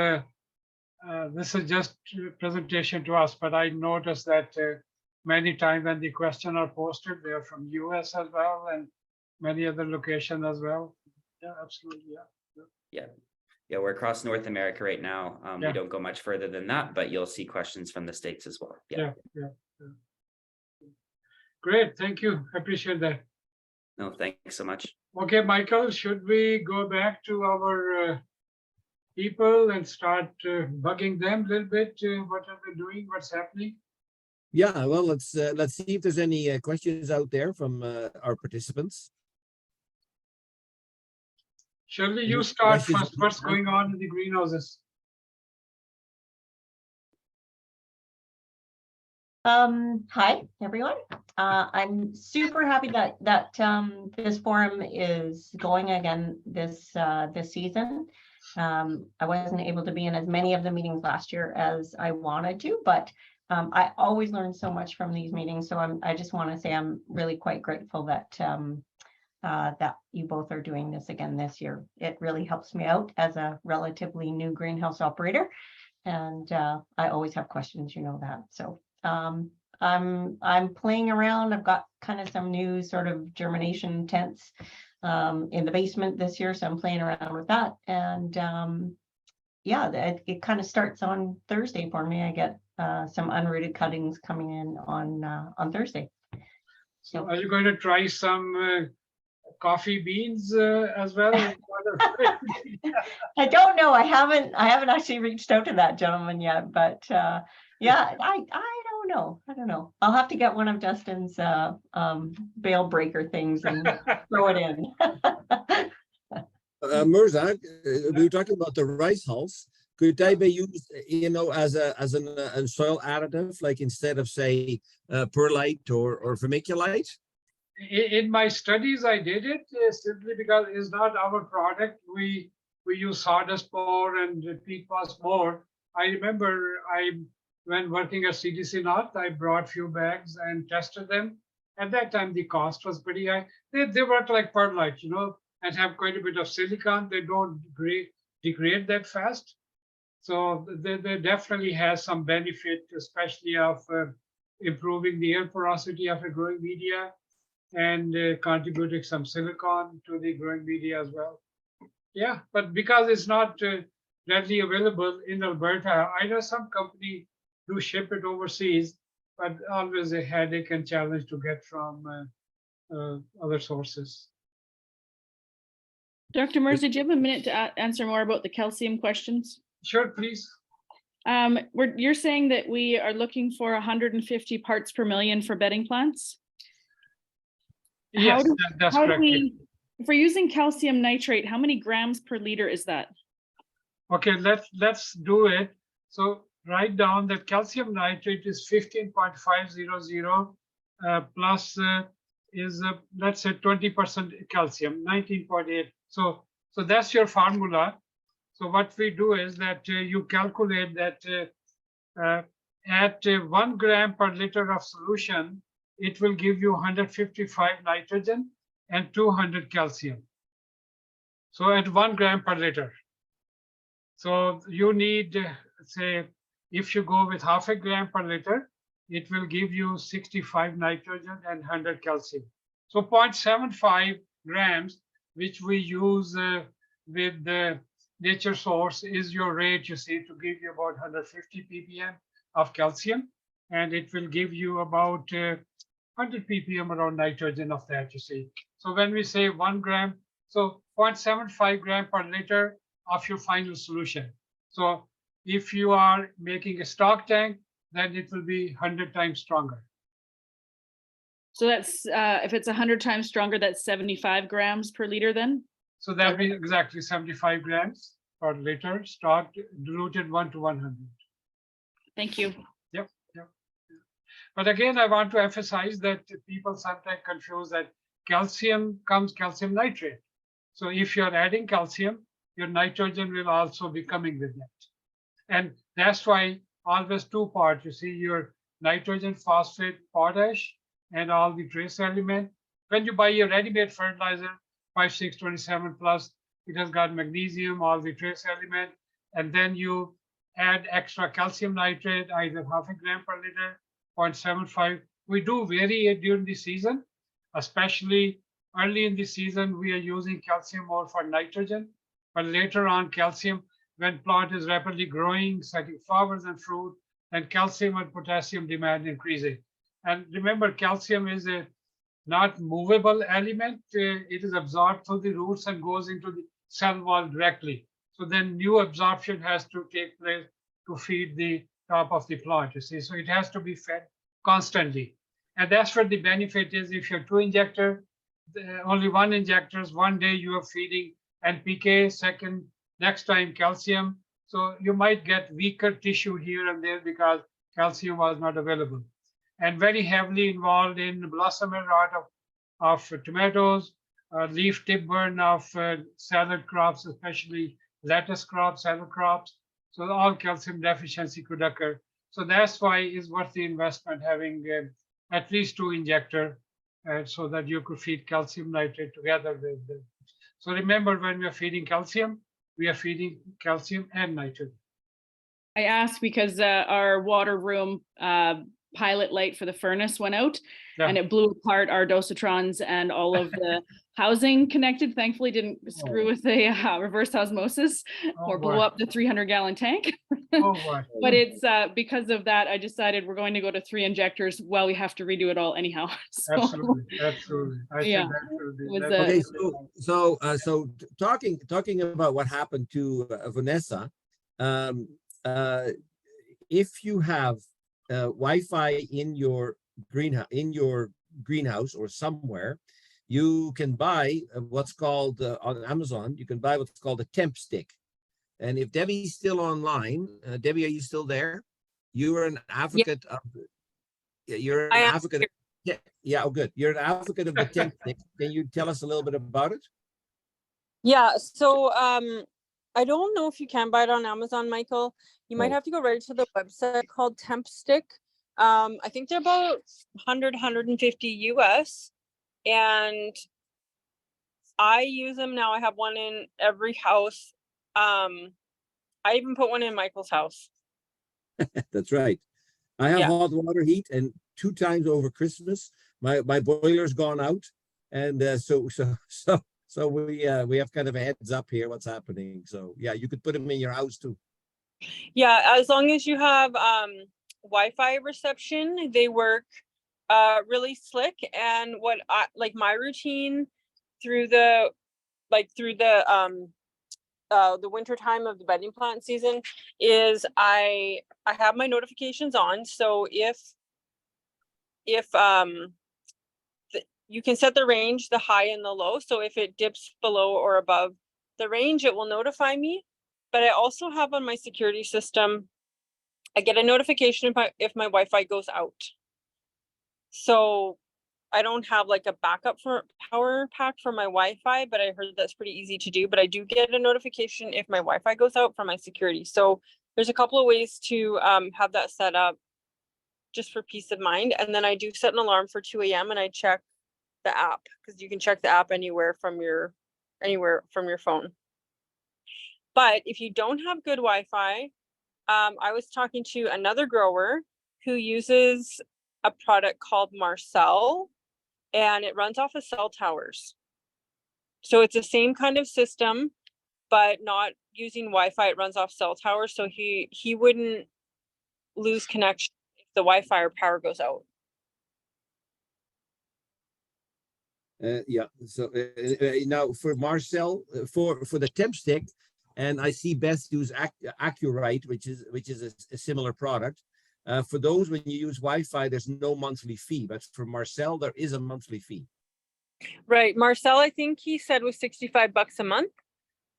just a presentation to us, but I noticed that many times when the questions are posted, they are from US as well and many other locations as well. Yeah, absolutely. yeah, we're across North America right now. Yeah. We don't go much further than that, but you'll see questions from the States as well. Yeah. Great, thank you. I appreciate that. No, thanks so much. Okay, Michael, should we go back to our people and start bugging them a little bit? What are they doing? What's happening? Yeah, well, let's see if there's any questions out there from our participants. Shirley, Any you start questions? first. What's going on in the greenhouses? Hi, everyone. I'm super happy that this forum is going again this season. I wasn't able to be in as many of the meetings last year as I wanted to, but I always learn so much from these meetings. So I just want to say I'm really quite grateful that that you both are doing this again this year. It really helps me out as a relatively new greenhouse operator, and I always have questions, you know that. So I'm playing around. I've got kind of some new sort of germination tents in the basement this year, so I'm playing around with that. And yeah, it kind of starts on Thursday for me. I get some unrooted cuttings coming in on Thursday. So are you going to try some coffee beans as well? I don't know. I haven't actually reached out to that gentleman yet, but yeah, I don't know. I don't know. I'll have to get one of Dustin's bale breaker things and throw it in. Mirza, we were talking about the rice hulls. Could they be used, you know, as a soil additive, like instead of say perlite or vermiculite? In my studies, I did it simply because it's not our product. We use sawdust more and peat moss more. I remember when working at CDC North, I brought few bags and tested them. At that time, the cost was pretty high. They work like perlite, you know, and have quite a bit of silicon. They don't degrade that fast. So they definitely has some benefit, especially of improving the air porosity of a growing media and contributing some silicon to the growing media as well. Yeah, but because it's not readily available in Alberta, I know some company do ship it overseas, but always a headache and challenge to get from other sources. Dr. Mirza, do you have a minute to answer more about the calcium questions? Sure, please. You're saying that we are looking for 150 parts per million for bedding plants? Yes, that's correct. If we're using calcium nitrate, how many grams per liter is that? Okay, let's do it. So write down that calcium nitrate is 15.500 plus is let's say 20% calcium, 19.8. So that's your formula. So what we do is that you calculate that at 1 gram per liter of solution, it will give you 155 nitrogen and 200 calcium. So at 1 gram per liter. So you need, say, if you go with half a gram per liter, it will give you 65 nitrogen and 100 calcium. So 0.75 grams, which we use with the nature source, is your rate, you see, to give you about 150 ppm of calcium. And it will give you about 100 ppm around nitrogen of that, you see. So when we say 1 gram, so 0.75 gram per liter of your final solution. So if you are making a stock tank, then it will be 100 times stronger. So that's, if it's 100 times stronger, that's 75 grams per liter then? So that will be exactly 75 grams per liter, stocked, diluted 1 to 100. Thank you. Yep. But again, I want to emphasize that people sometimes confuse that calcium comes calcium nitrate. So if you're adding calcium, your nitrogen will also be coming with that. And that's why always two parts, you see your nitrogen, phosphate, potash, and all the trace element. When you buy your ready-made fertilizer, 5627 plus, it has got magnesium, all the trace element, and then you add extra calcium nitrate, either half a gram per liter, 0.75. We do vary it during the season, especially early in the season, we are using calcium more for nitrogen, but later on calcium, when plant is rapidly growing, setting flowers and fruit, then calcium and potassium demand increasing. And remember, calcium is a not movable element. It is absorbed through the roots and goes into the cell wall directly. So then new absorption has to take place to feed the top of the plant, you see. So it has to be fed constantly. And that's where the benefit is. If you're two injector, only one injectors, one day you are feeding NPK, next time calcium. So you might get weaker tissue here and there because calcium was not available. And very heavily involved in blossom and rot of tomatoes, leaf tip burn of salad crops, especially lettuce crops, salad crops. So all calcium deficiency could occur. So that's why it's worth the investment having at least two injector so that you could feed calcium nitrate together with them. So remember, when we are feeding calcium and nitrogen. I asked because our water room pilot light for the furnace went out Yeah. and it blew apart our dosatrons and all of the housing connected. Thankfully didn't screw with the reverse osmosis or blow boy. up the 300-gallon tank. Oh, boy. But it's because of that, I decided we're going to go to 3 injectors. Well, we have to redo it all anyhow. So, Absolutely, absolutely. I Yeah. think that should be. It was, that's- Okay, so talking about what happened to Vanessa, if you have Wi-Fi in your greenhouse or somewhere, you can buy what's called on Amazon. You can buy what's called a temp stick. And if Debbie's still online, Debbie, are you still there? You are an advocate of. You're an advocate. Yeah, oh, good. You're an advocate of the temp stick. Can you tell us a little bit about it? Yeah, so I don't know if you can buy it on Amazon, Michael. You might have to go right to the website called Temp Stick. I think they're about 100, 150 US. And I use them now. I have one in every house. I even put one in Michael's house. That's right. I have Yeah. hot water heat, and 2 times over Christmas, my boiler's gone out, and so we have kind of a heads up here what's happening. So yeah, you could put them in your house too. Yeah, as long as you have Wi-Fi reception, they work really slick. And what I like my routine through the winter time of the bedding plant season is I have my notifications on. So if you can set the range, the high and the low. So if it dips below or above the range, it will notify me. But I also have on my security system, I get a notification if my Wi-Fi goes out. So I don't have like a backup for power pack for my Wi-Fi, but I heard that's pretty easy to do. But I do get a notification if my Wi-Fi goes out from my security. So there's a couple of ways to have that set up just for peace of mind. And then I do set an alarm for 2 a.m. and I check the app, because you can check the app anywhere from your phone. But if you don't have good Wi-Fi, I was talking to another grower who uses a product called Marcel, and it runs off of cell towers. So it's the same kind of system, but not using Wi-Fi. It runs off cell towers, so he wouldn't lose connection if the Wi-Fi or power goes out. Yeah. So now for Marcel, for the temp stick, and I see Beth use Accurite, which is a similar product. For those, when you use Wi-Fi, there's no monthly fee, but for Marcel, there is a monthly fee. Right. Marcel, I think he said was $65 a month,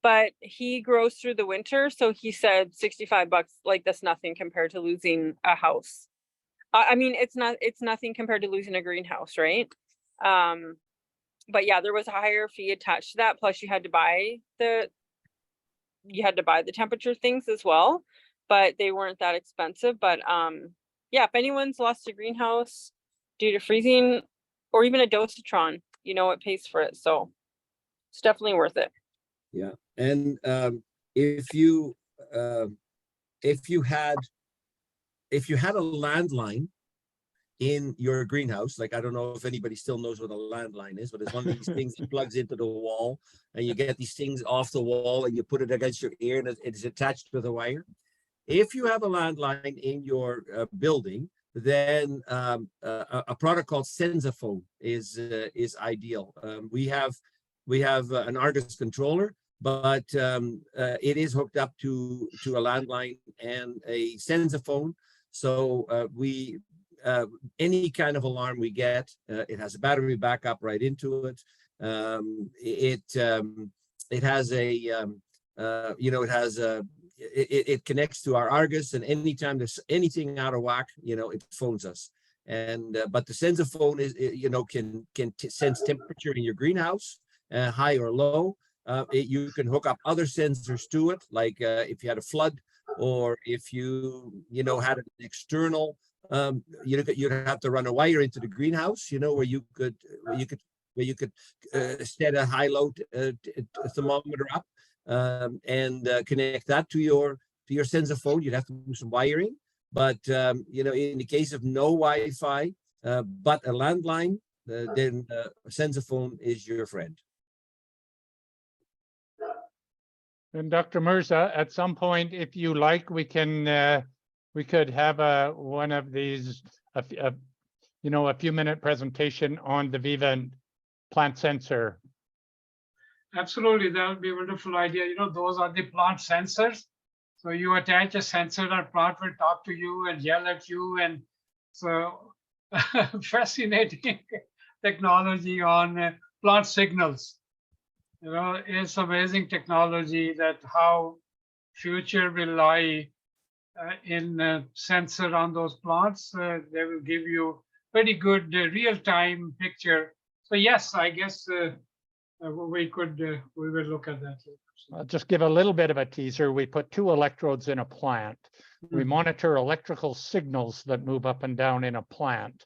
but he grows through the winter. So he said $65, like that's nothing compared to losing a house. I mean, it's nothing compared to losing a greenhouse, right? But yeah, there was a higher fee attached to that. Plus you had to buy the temperature things as well, but they weren't that expensive. But yeah, if anyone's lost a greenhouse due to freezing or even a dosatron, it pays for it. So it's definitely worth it. Yeah. And if you had a landline in your greenhouse, like I don't know if anybody still knows what a landline is, but it's one of these things that plugs into the wall, and you get these things off the wall and you put it against your ear, and it's attached with a wire. If you have a landline in your building, then a product called Sensaphone is ideal. We have an Argus controller, but it is hooked up to a landline and a Sensaphone. So any kind of alarm we get, it has a battery backup right into it. It connects to our Argus, and anytime there's anything out of whack, it phones us. And but the Sensaphone is, can sense temperature in your greenhouse, high or low. You can hook up other sensors to it, like if you had a flood, or if you had an external. You'd have to run a wire into the greenhouse, where you could set a high-low thermometer up and connect that to your Sensaphone. You'd have to do some wiring, But you know, in the case of no Wi-Fi but a landline, then Sensaphone is your friend. And Dr. Mirza, at some point, if you like, we could have one of these, you know, a few-minute presentation on the Viva plant sensor. Absolutely, that would be a wonderful idea. You know, those are the plant sensors. So you attach a sensor, and plant will talk to you and yell at you. And so fascinating technology on plant signals. You know, it's amazing technology that how future will lie in sensor on those plants. They will give you pretty good real-time picture. So yes, I guess we will look at that later. I'll just give a little bit of a teaser. We put 2 electrodes in a plant. We monitor electrical signals that move up and down in a plant.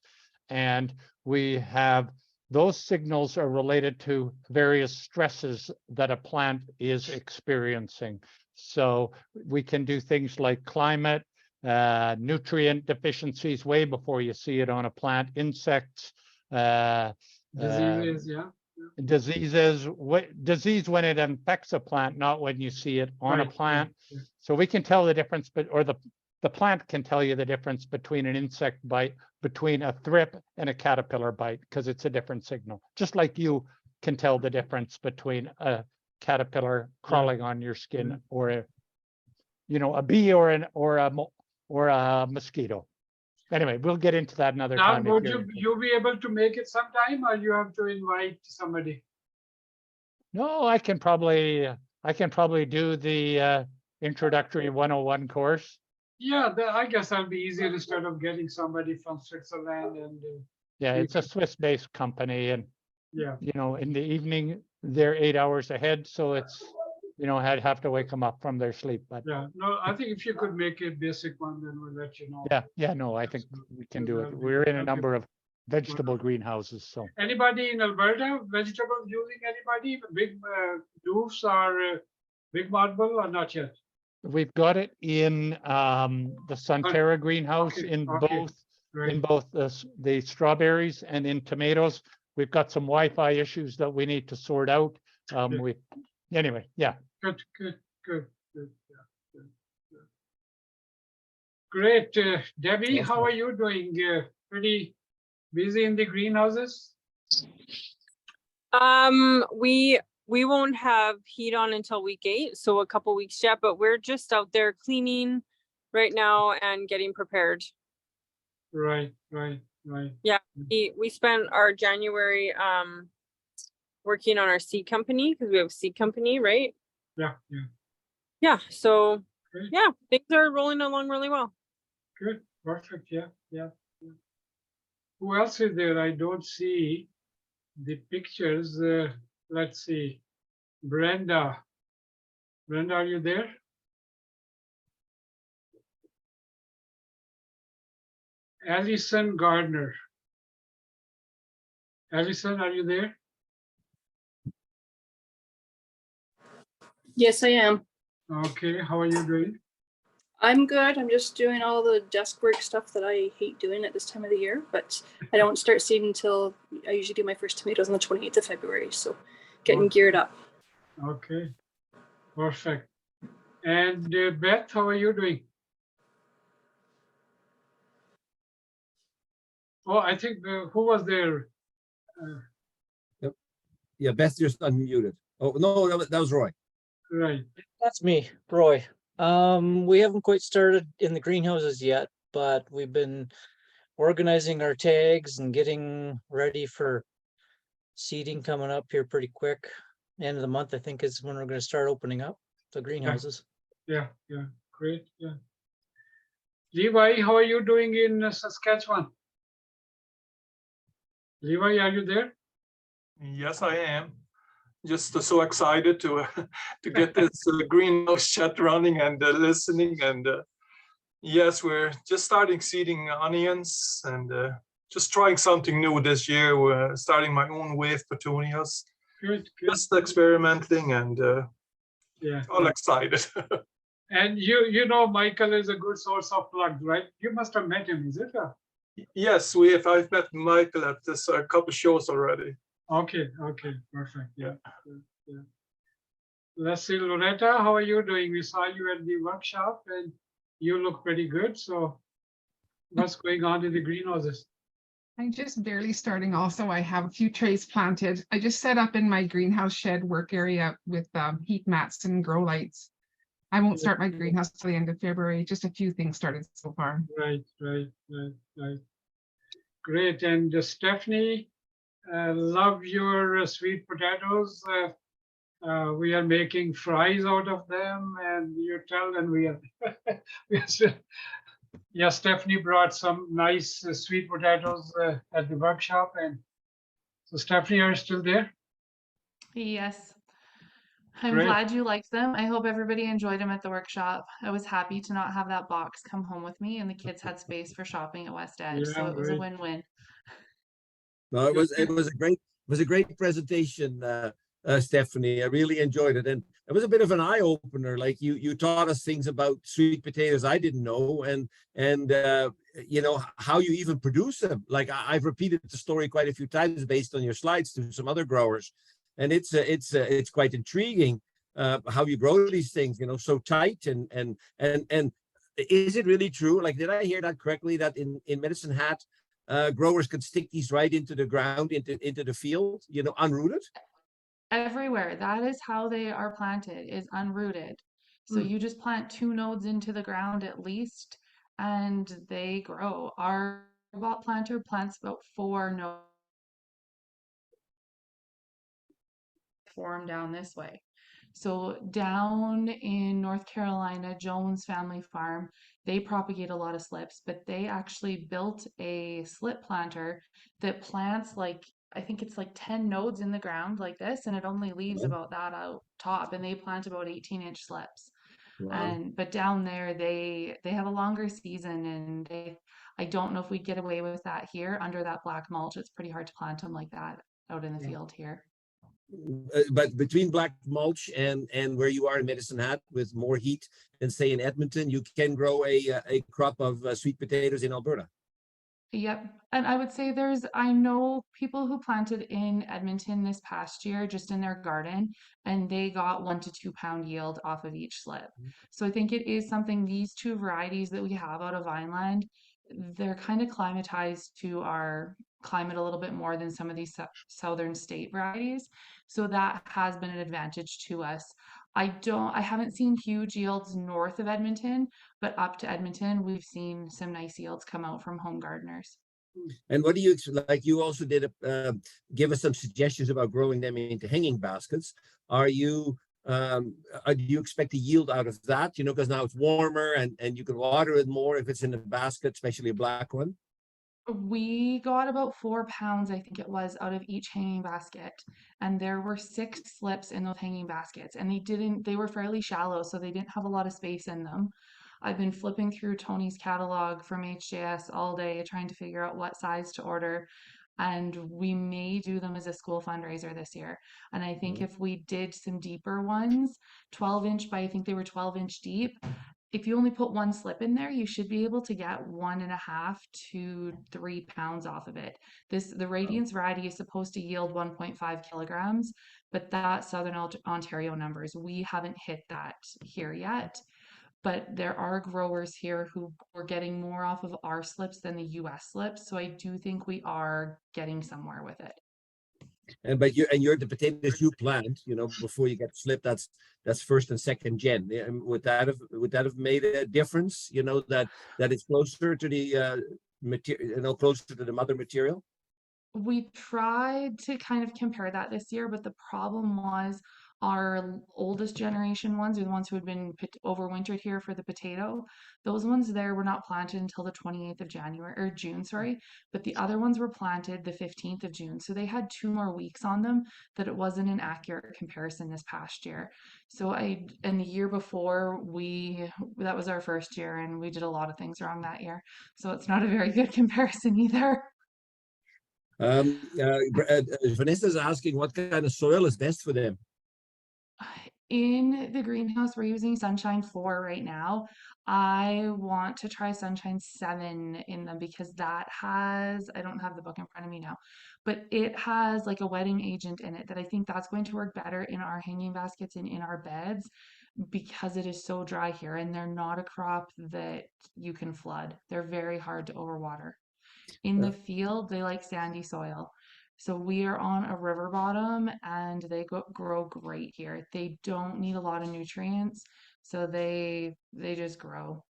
And we have those signals are related to various stresses that a plant is experiencing. So we can do things like climate, nutrient deficiencies way before you see it on a plant, insects, Diseases, yeah. diseases, disease when it infects a plant, not when you see it on a Right, plant. yeah. So we can tell the difference, or the plant can tell you the difference between an insect bite, between a thrip and a caterpillar bite, because it's a different signal. Just like you can tell the difference between a caterpillar crawling on your skin or a, you know, a bee or a mosquito. Anyway, we'll get into that another Now, time. would you be able to make it sometime, or you have to invite somebody? No, I can probably do the introductory 101 course. Yeah, I guess that'll be easier instead of getting somebody from Switzerland and Yeah, it's a Swiss-based company, and yeah. you know, in the evening they're 8 hours ahead, so it's, you know, I'd have to wake them up from their sleep. But Yeah, no, I think if you could make a basic one, then we'll let you know. yeah, no, I think we can do it. We're in a number of vegetable greenhouses, so. Anybody in Alberta, vegetables using anybody, big roofs or big marble or not yet? We've got it in the Sunterra greenhouse Okay, in okay, both the strawberries and in tomatoes. We've got some Wi-Fi issues that we need to sort out. Anyway, yeah. Good. Yeah, good. Great. Debbie, how are you doing? Pretty busy in the greenhouses? We won't have heat on until week 8, so a couple weeks yet, but we're just out there cleaning right now and getting prepared. Right. Yeah, we spent our January working on our seed company, because we have a seed company, right? Yeah, so Great. yeah, things are rolling along really well. Good, perfect, yeah. Who else is there? I don't see the pictures. Let's see. Brenda, are you there? Allison Gardner. Allison, are you there? Yes, I am. Okay, how are you doing? I'm good. I'm just doing all the desk work stuff that I hate doing at this time of the year, but I don't start seeding until I usually do my first tomatoes on the 28th of February. So getting geared up. Okay, perfect. And Beth, how are you doing? Oh, I think who was there? Yeah, Beth just unmuted. Oh, no, that was Roy. Right. That's me, Roy. We haven't quite started in the greenhouses yet, but we've been organizing our tags and getting ready for seeding coming up here pretty quick. End of the month, I think, is when we're going to start opening up the greenhouses. Yeah, great, yeah. Levi, how are you doing in Saskatchewan? Levi, are you there? Yes, I am. Just so excited to get this greenhouse chat running and listening. And yes, we're just starting seeding onions and just trying something new this year. We're starting my own wave petunias. Good. Just experimenting and Yeah. all excited. And you know Michael is a good source of plugs, right? You must have met him, is it? Yes, I've met Michael at this a couple shows already. Okay, perfect. Yeah. Let's see, Loretta, how are you doing? We saw you at the workshop and you look pretty good. So what's going on in the greenhouses? I'm just barely starting also. I have a few trays planted. I just set up in my greenhouse shed work area with heat mats and grow lights. I won't start my greenhouse till the end of February. Just a few things started so far. Right. Great. And Stephanie, love your sweet potatoes. We are making fries out of them, and you tell them we are. Yeah, Stephanie brought some nice sweet potatoes at the workshop, and so Stephanie, are you still there? Yes. I'm Great. glad you liked them. I hope everybody enjoyed them at the workshop. I was happy to not have that box come home with me, and the kids had space for shopping at West Edge, so Yeah, it was a great. win-win. No, it was a great presentation, Stephanie. I really enjoyed it, and it was a bit of an eye opener. Like you taught us things about sweet potatoes I didn't know, and you know how you even produce them. Like I've repeated the story quite a few times based on your slides to some other growers, and it's quite intriguing how you grow these things. You know, so tight and is it really true? Like, did I hear that correctly? That in Medicine Hat, growers could stick these right into the ground, into the field, you know, unrooted? Everywhere. That is how they are planted, is unrooted. So you just plant 2 nodes into the ground at least, and they grow. Our robot planter plants about 4 nodes form down this way. So down in North Carolina, Jones Family Farm, they propagate a lot of slips, but they actually built a slip planter that plants like, I think it's like 10 nodes in the ground like this, and it only leaves about that out top, and they plant about 18-inch slips. Wow. But down there they have a longer season, and I don't know if we'd get away with that here under that black mulch. It's pretty hard to plant them like that out in the field here. But between black mulch and where you are in Medicine Hat with more heat than say in Edmonton, you can grow a crop of sweet potatoes in Alberta. Yep. And I would say I know people who planted in Edmonton this past year just in their garden, and they got 1 to 2 pound yield off of each slip. So I think it is something, these 2 varieties that we have out of Vineland, they're kind of climatized to our climate a little bit more than some of these southern state varieties. So that has been an advantage to us. I haven't seen huge yields north of Edmonton, but up to Edmonton, we've seen some nice yields come out from home gardeners. And what do you like? You also did give us some suggestions about growing them into hanging baskets. Do you expect a yield out of that? You know, because now it's warmer and you can water it more if it's in a basket, especially a black one. We got about 4 pounds, I think it was, out of each hanging basket. And there were 6 slips in those hanging baskets. And they were fairly shallow, so they didn't have a lot of space in them. I've been flipping through Tony's catalog from HJS all day trying to figure out what size to order. And we may do them as a school fundraiser this year. And I think if we did some deeper ones, 12-inch by, I think they were 12-inch deep, if you only put 1 slip in there, you should be able to get 1.5 to 3 pounds off of it. The Radiance variety is supposed to yield 1.5 kilograms, but that's Southern Ontario numbers. We haven't hit that here yet, but there are growers here who are getting more off of our slips than the US slips. So I do think we are getting somewhere with it. And the potatoes you plant, you know, before you get slip, that's first and second gen. Would that have made a difference? You know, that it's closer to the material, you know, closer to the mother material. We tried to kind of compare that this year, but the problem was our oldest generation ones are the ones who had been overwintered here for the potato. Those ones there were not planted until the 28th of June, sorry, but the other ones were planted the 15th of June. So they had 2 more weeks on them, that it wasn't an accurate comparison this past year. So and the year before that was our first year, and we did a lot of things wrong that year. So it's not a very good comparison either. Vanessa's asking what kind of soil is best for them. In the greenhouse, we're using Sunshine 4 right now. I want to try Sunshine 7 in them because that has, I don't have the book in front of me now, but it has like a wetting agent in it that I think that's going to work better in our hanging baskets and in our beds because it is so dry here and they're not a crop that you can flood. They're very hard to overwater. In the field, they like sandy soil. So we are on a river bottom and they grow great here. They don't need a lot of nutrients, so they just grow.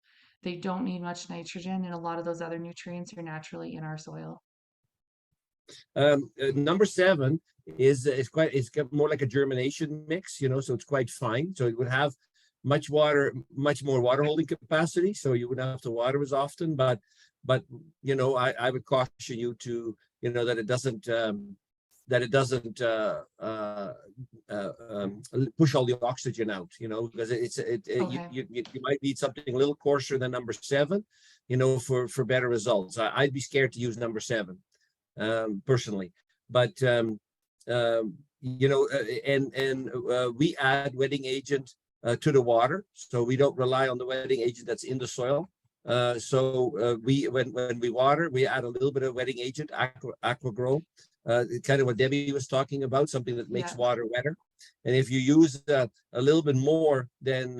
They don't need much nitrogen, and a lot of those other nutrients are naturally in our soil. Number 7 is it's got more like a germination mix, you know, so it's quite fine. So it would have much more water holding capacity, so you wouldn't have to water as often. But you know, I would caution you to, you know, that it doesn't push all the oxygen out, you know, because Okay. you might need something a little coarser than number 7, you know, for better results. I'd be scared to use number 7 personally, but you know, we add wetting agent to the water, so we don't rely on the wetting agent that's in the soil. When we water, we add a little bit of wetting agent, Aqua Grow, kind of what Debbie was talking about, something that makes water wetter. And if you use a little bit more than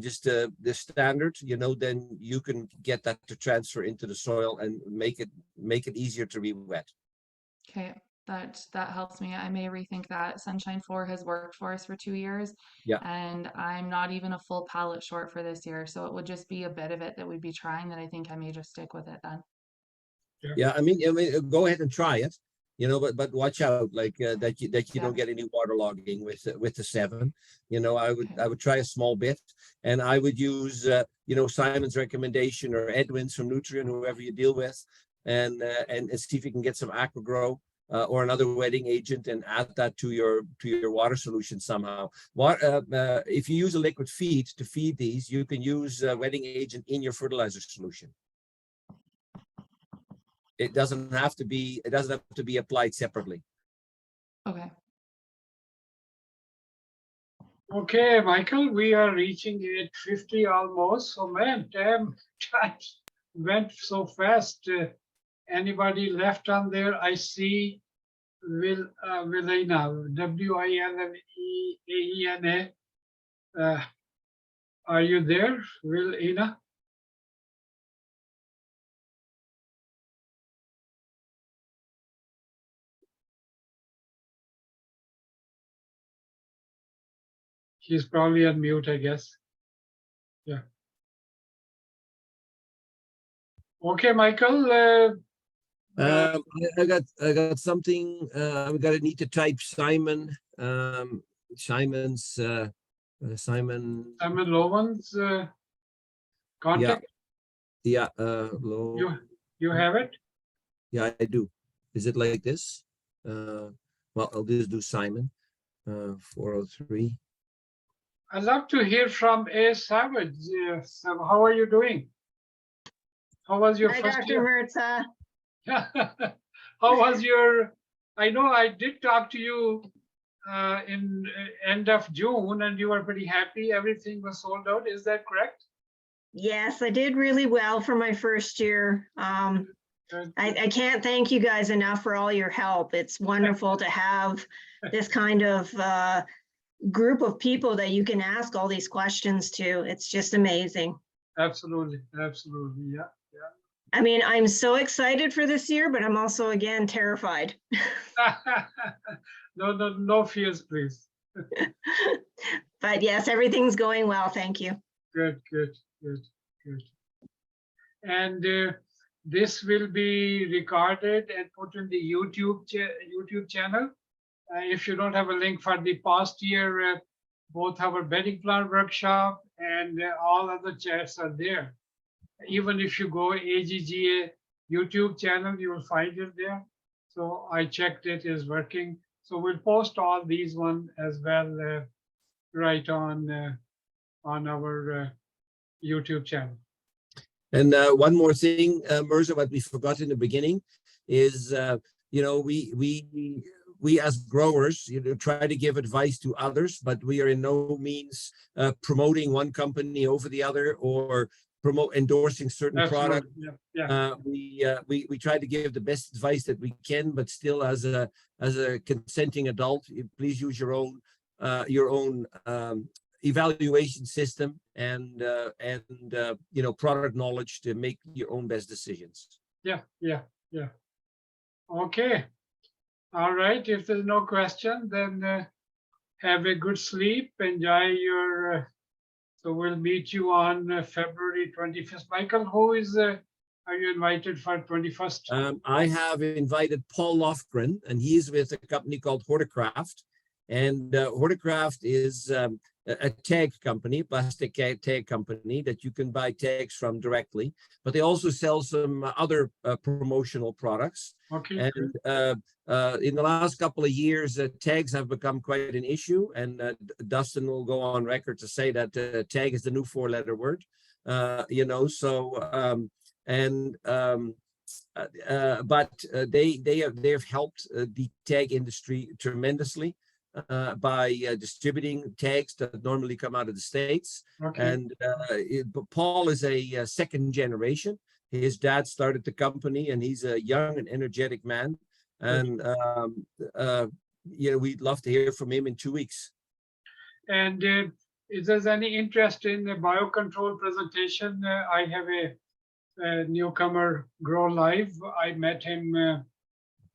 just the standard, you know, then you can get that to transfer into the soil and make it easier to re-wet. Okay, that helps me. I may rethink that. Sunshine 4 has worked for us for 2 years. Yeah. And I'm not even a full pallet short for this year. So it would just be a bit of it that we'd be trying that I think I may just stick with it then. Yeah, I mean, go ahead and try it, you know, but watch out, like that you don't get any waterlogging with the 7. You know, I would try a small bit, and I would use you know, Simon's recommendation or Edwin's from Nutrien, whoever you deal with, and see if you can get some Aqua Grow or another wetting agent and add that to your water solution somehow. If you use a liquid feed to feed these, you can use wetting agent in your fertilizer solution. It doesn't have to be applied separately. Okay. Okay, Michael, we are reaching 8:50 almost. So man, damn, time went so fast. Anybody left on there? I see Wilena, Wilena. Are you there, Wilena? He's probably on mute, I guess. Yeah. Okay, Michael. I got something. I'm gonna need to type Simon. Simon's Simon Lowen's contact. Yeah. You have it? Yeah, I do. Is it like this? Well, I'll just do Simon. 403. I'd love to hear from A. Savage. Sam, how are you doing? How was your first Dr. year? Mirza. How was your? I know I did talk to you in end of June, and you were pretty happy. Everything was sold out. Is that correct? Yes, I did really well for my first year. I can't thank you guys enough for all your help. It's wonderful to have this kind of group of people that you can ask all these questions to. It's just amazing. Absolutely, yeah. I mean, I'm so excited for this year, but I'm also, again, terrified. No fears, please. But yes, everything's going well. Thank you. Good. And this will be recorded and put in the YouTube channel. If you don't have a link for the past year, both our bedding plan workshop and all other chats are there. Even if you go AGGA YouTube channel, you will find it there. So I checked, it is working. So we'll post all these one as well right on our YouTube channel. And one more thing, Mirza, what we forgot in the beginning is, you know, we we as growers, try to give advice to others, but we are in no means promoting one company over the other or endorsing certain products. We try to give the best advice that we can, but still as a consenting adult, please use your own evaluation system and product knowledge to make your own best decisions. Yeah. Okay. All right. If there's no question, then have a good sleep. Enjoy your. So we'll meet you on February 25th. Michael, who is? Are you invited for 21st? I have invited Paul Lofgren, and he's with a company called Horticraft. And Horticraft is a tag company, plastic tag company that you can buy tags from directly, but they also sell some other promotional products. Okay. And in the last couple of years, tags have become quite an issue, and Dustin will go on record to say that tag is the new four-letter word. But they have helped the tag industry tremendously by distributing tags that normally come out of the States. Okay. And Paul is a second generation. His dad started the company, and he's a young and energetic man. And we'd love to hear from him in 2 weeks. And if there's any interest in the biocontrol presentation, I have a newcomer Grow Live. I met him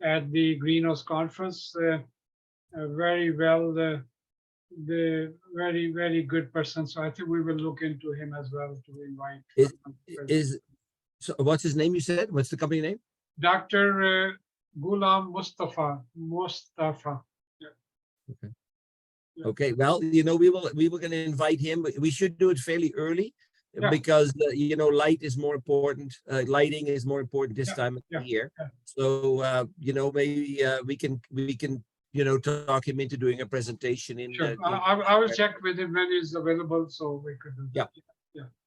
at the Greenhouse conference. Very well, the very, very good person. So I think we will look into him as well to invite. So what's his name, you said? What's the company name? Dr. Ghulam Mustafa. Yeah. Okay. Okay. Well, we were going to invite him, but we should do it fairly early because light is more important. Lighting is more important this time of the year. So maybe we can talk him into doing a presentation in. Sure. I will check with him when he's available, so we could do that.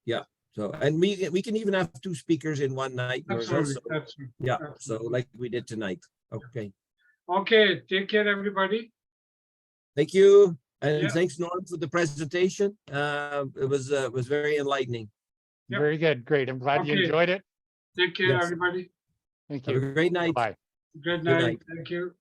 Yeah. So, and we can even have two speakers in one night. Absolutely. Yeah. So like we did tonight. Okay. Okay. Take care, everybody. Thank you. And thanks, Norm, for the presentation. It was very enlightening. Very good. Great. I'm glad you enjoyed it. Take care, everybody. Thank you. Have a great night. Bye. Good night. Thank you.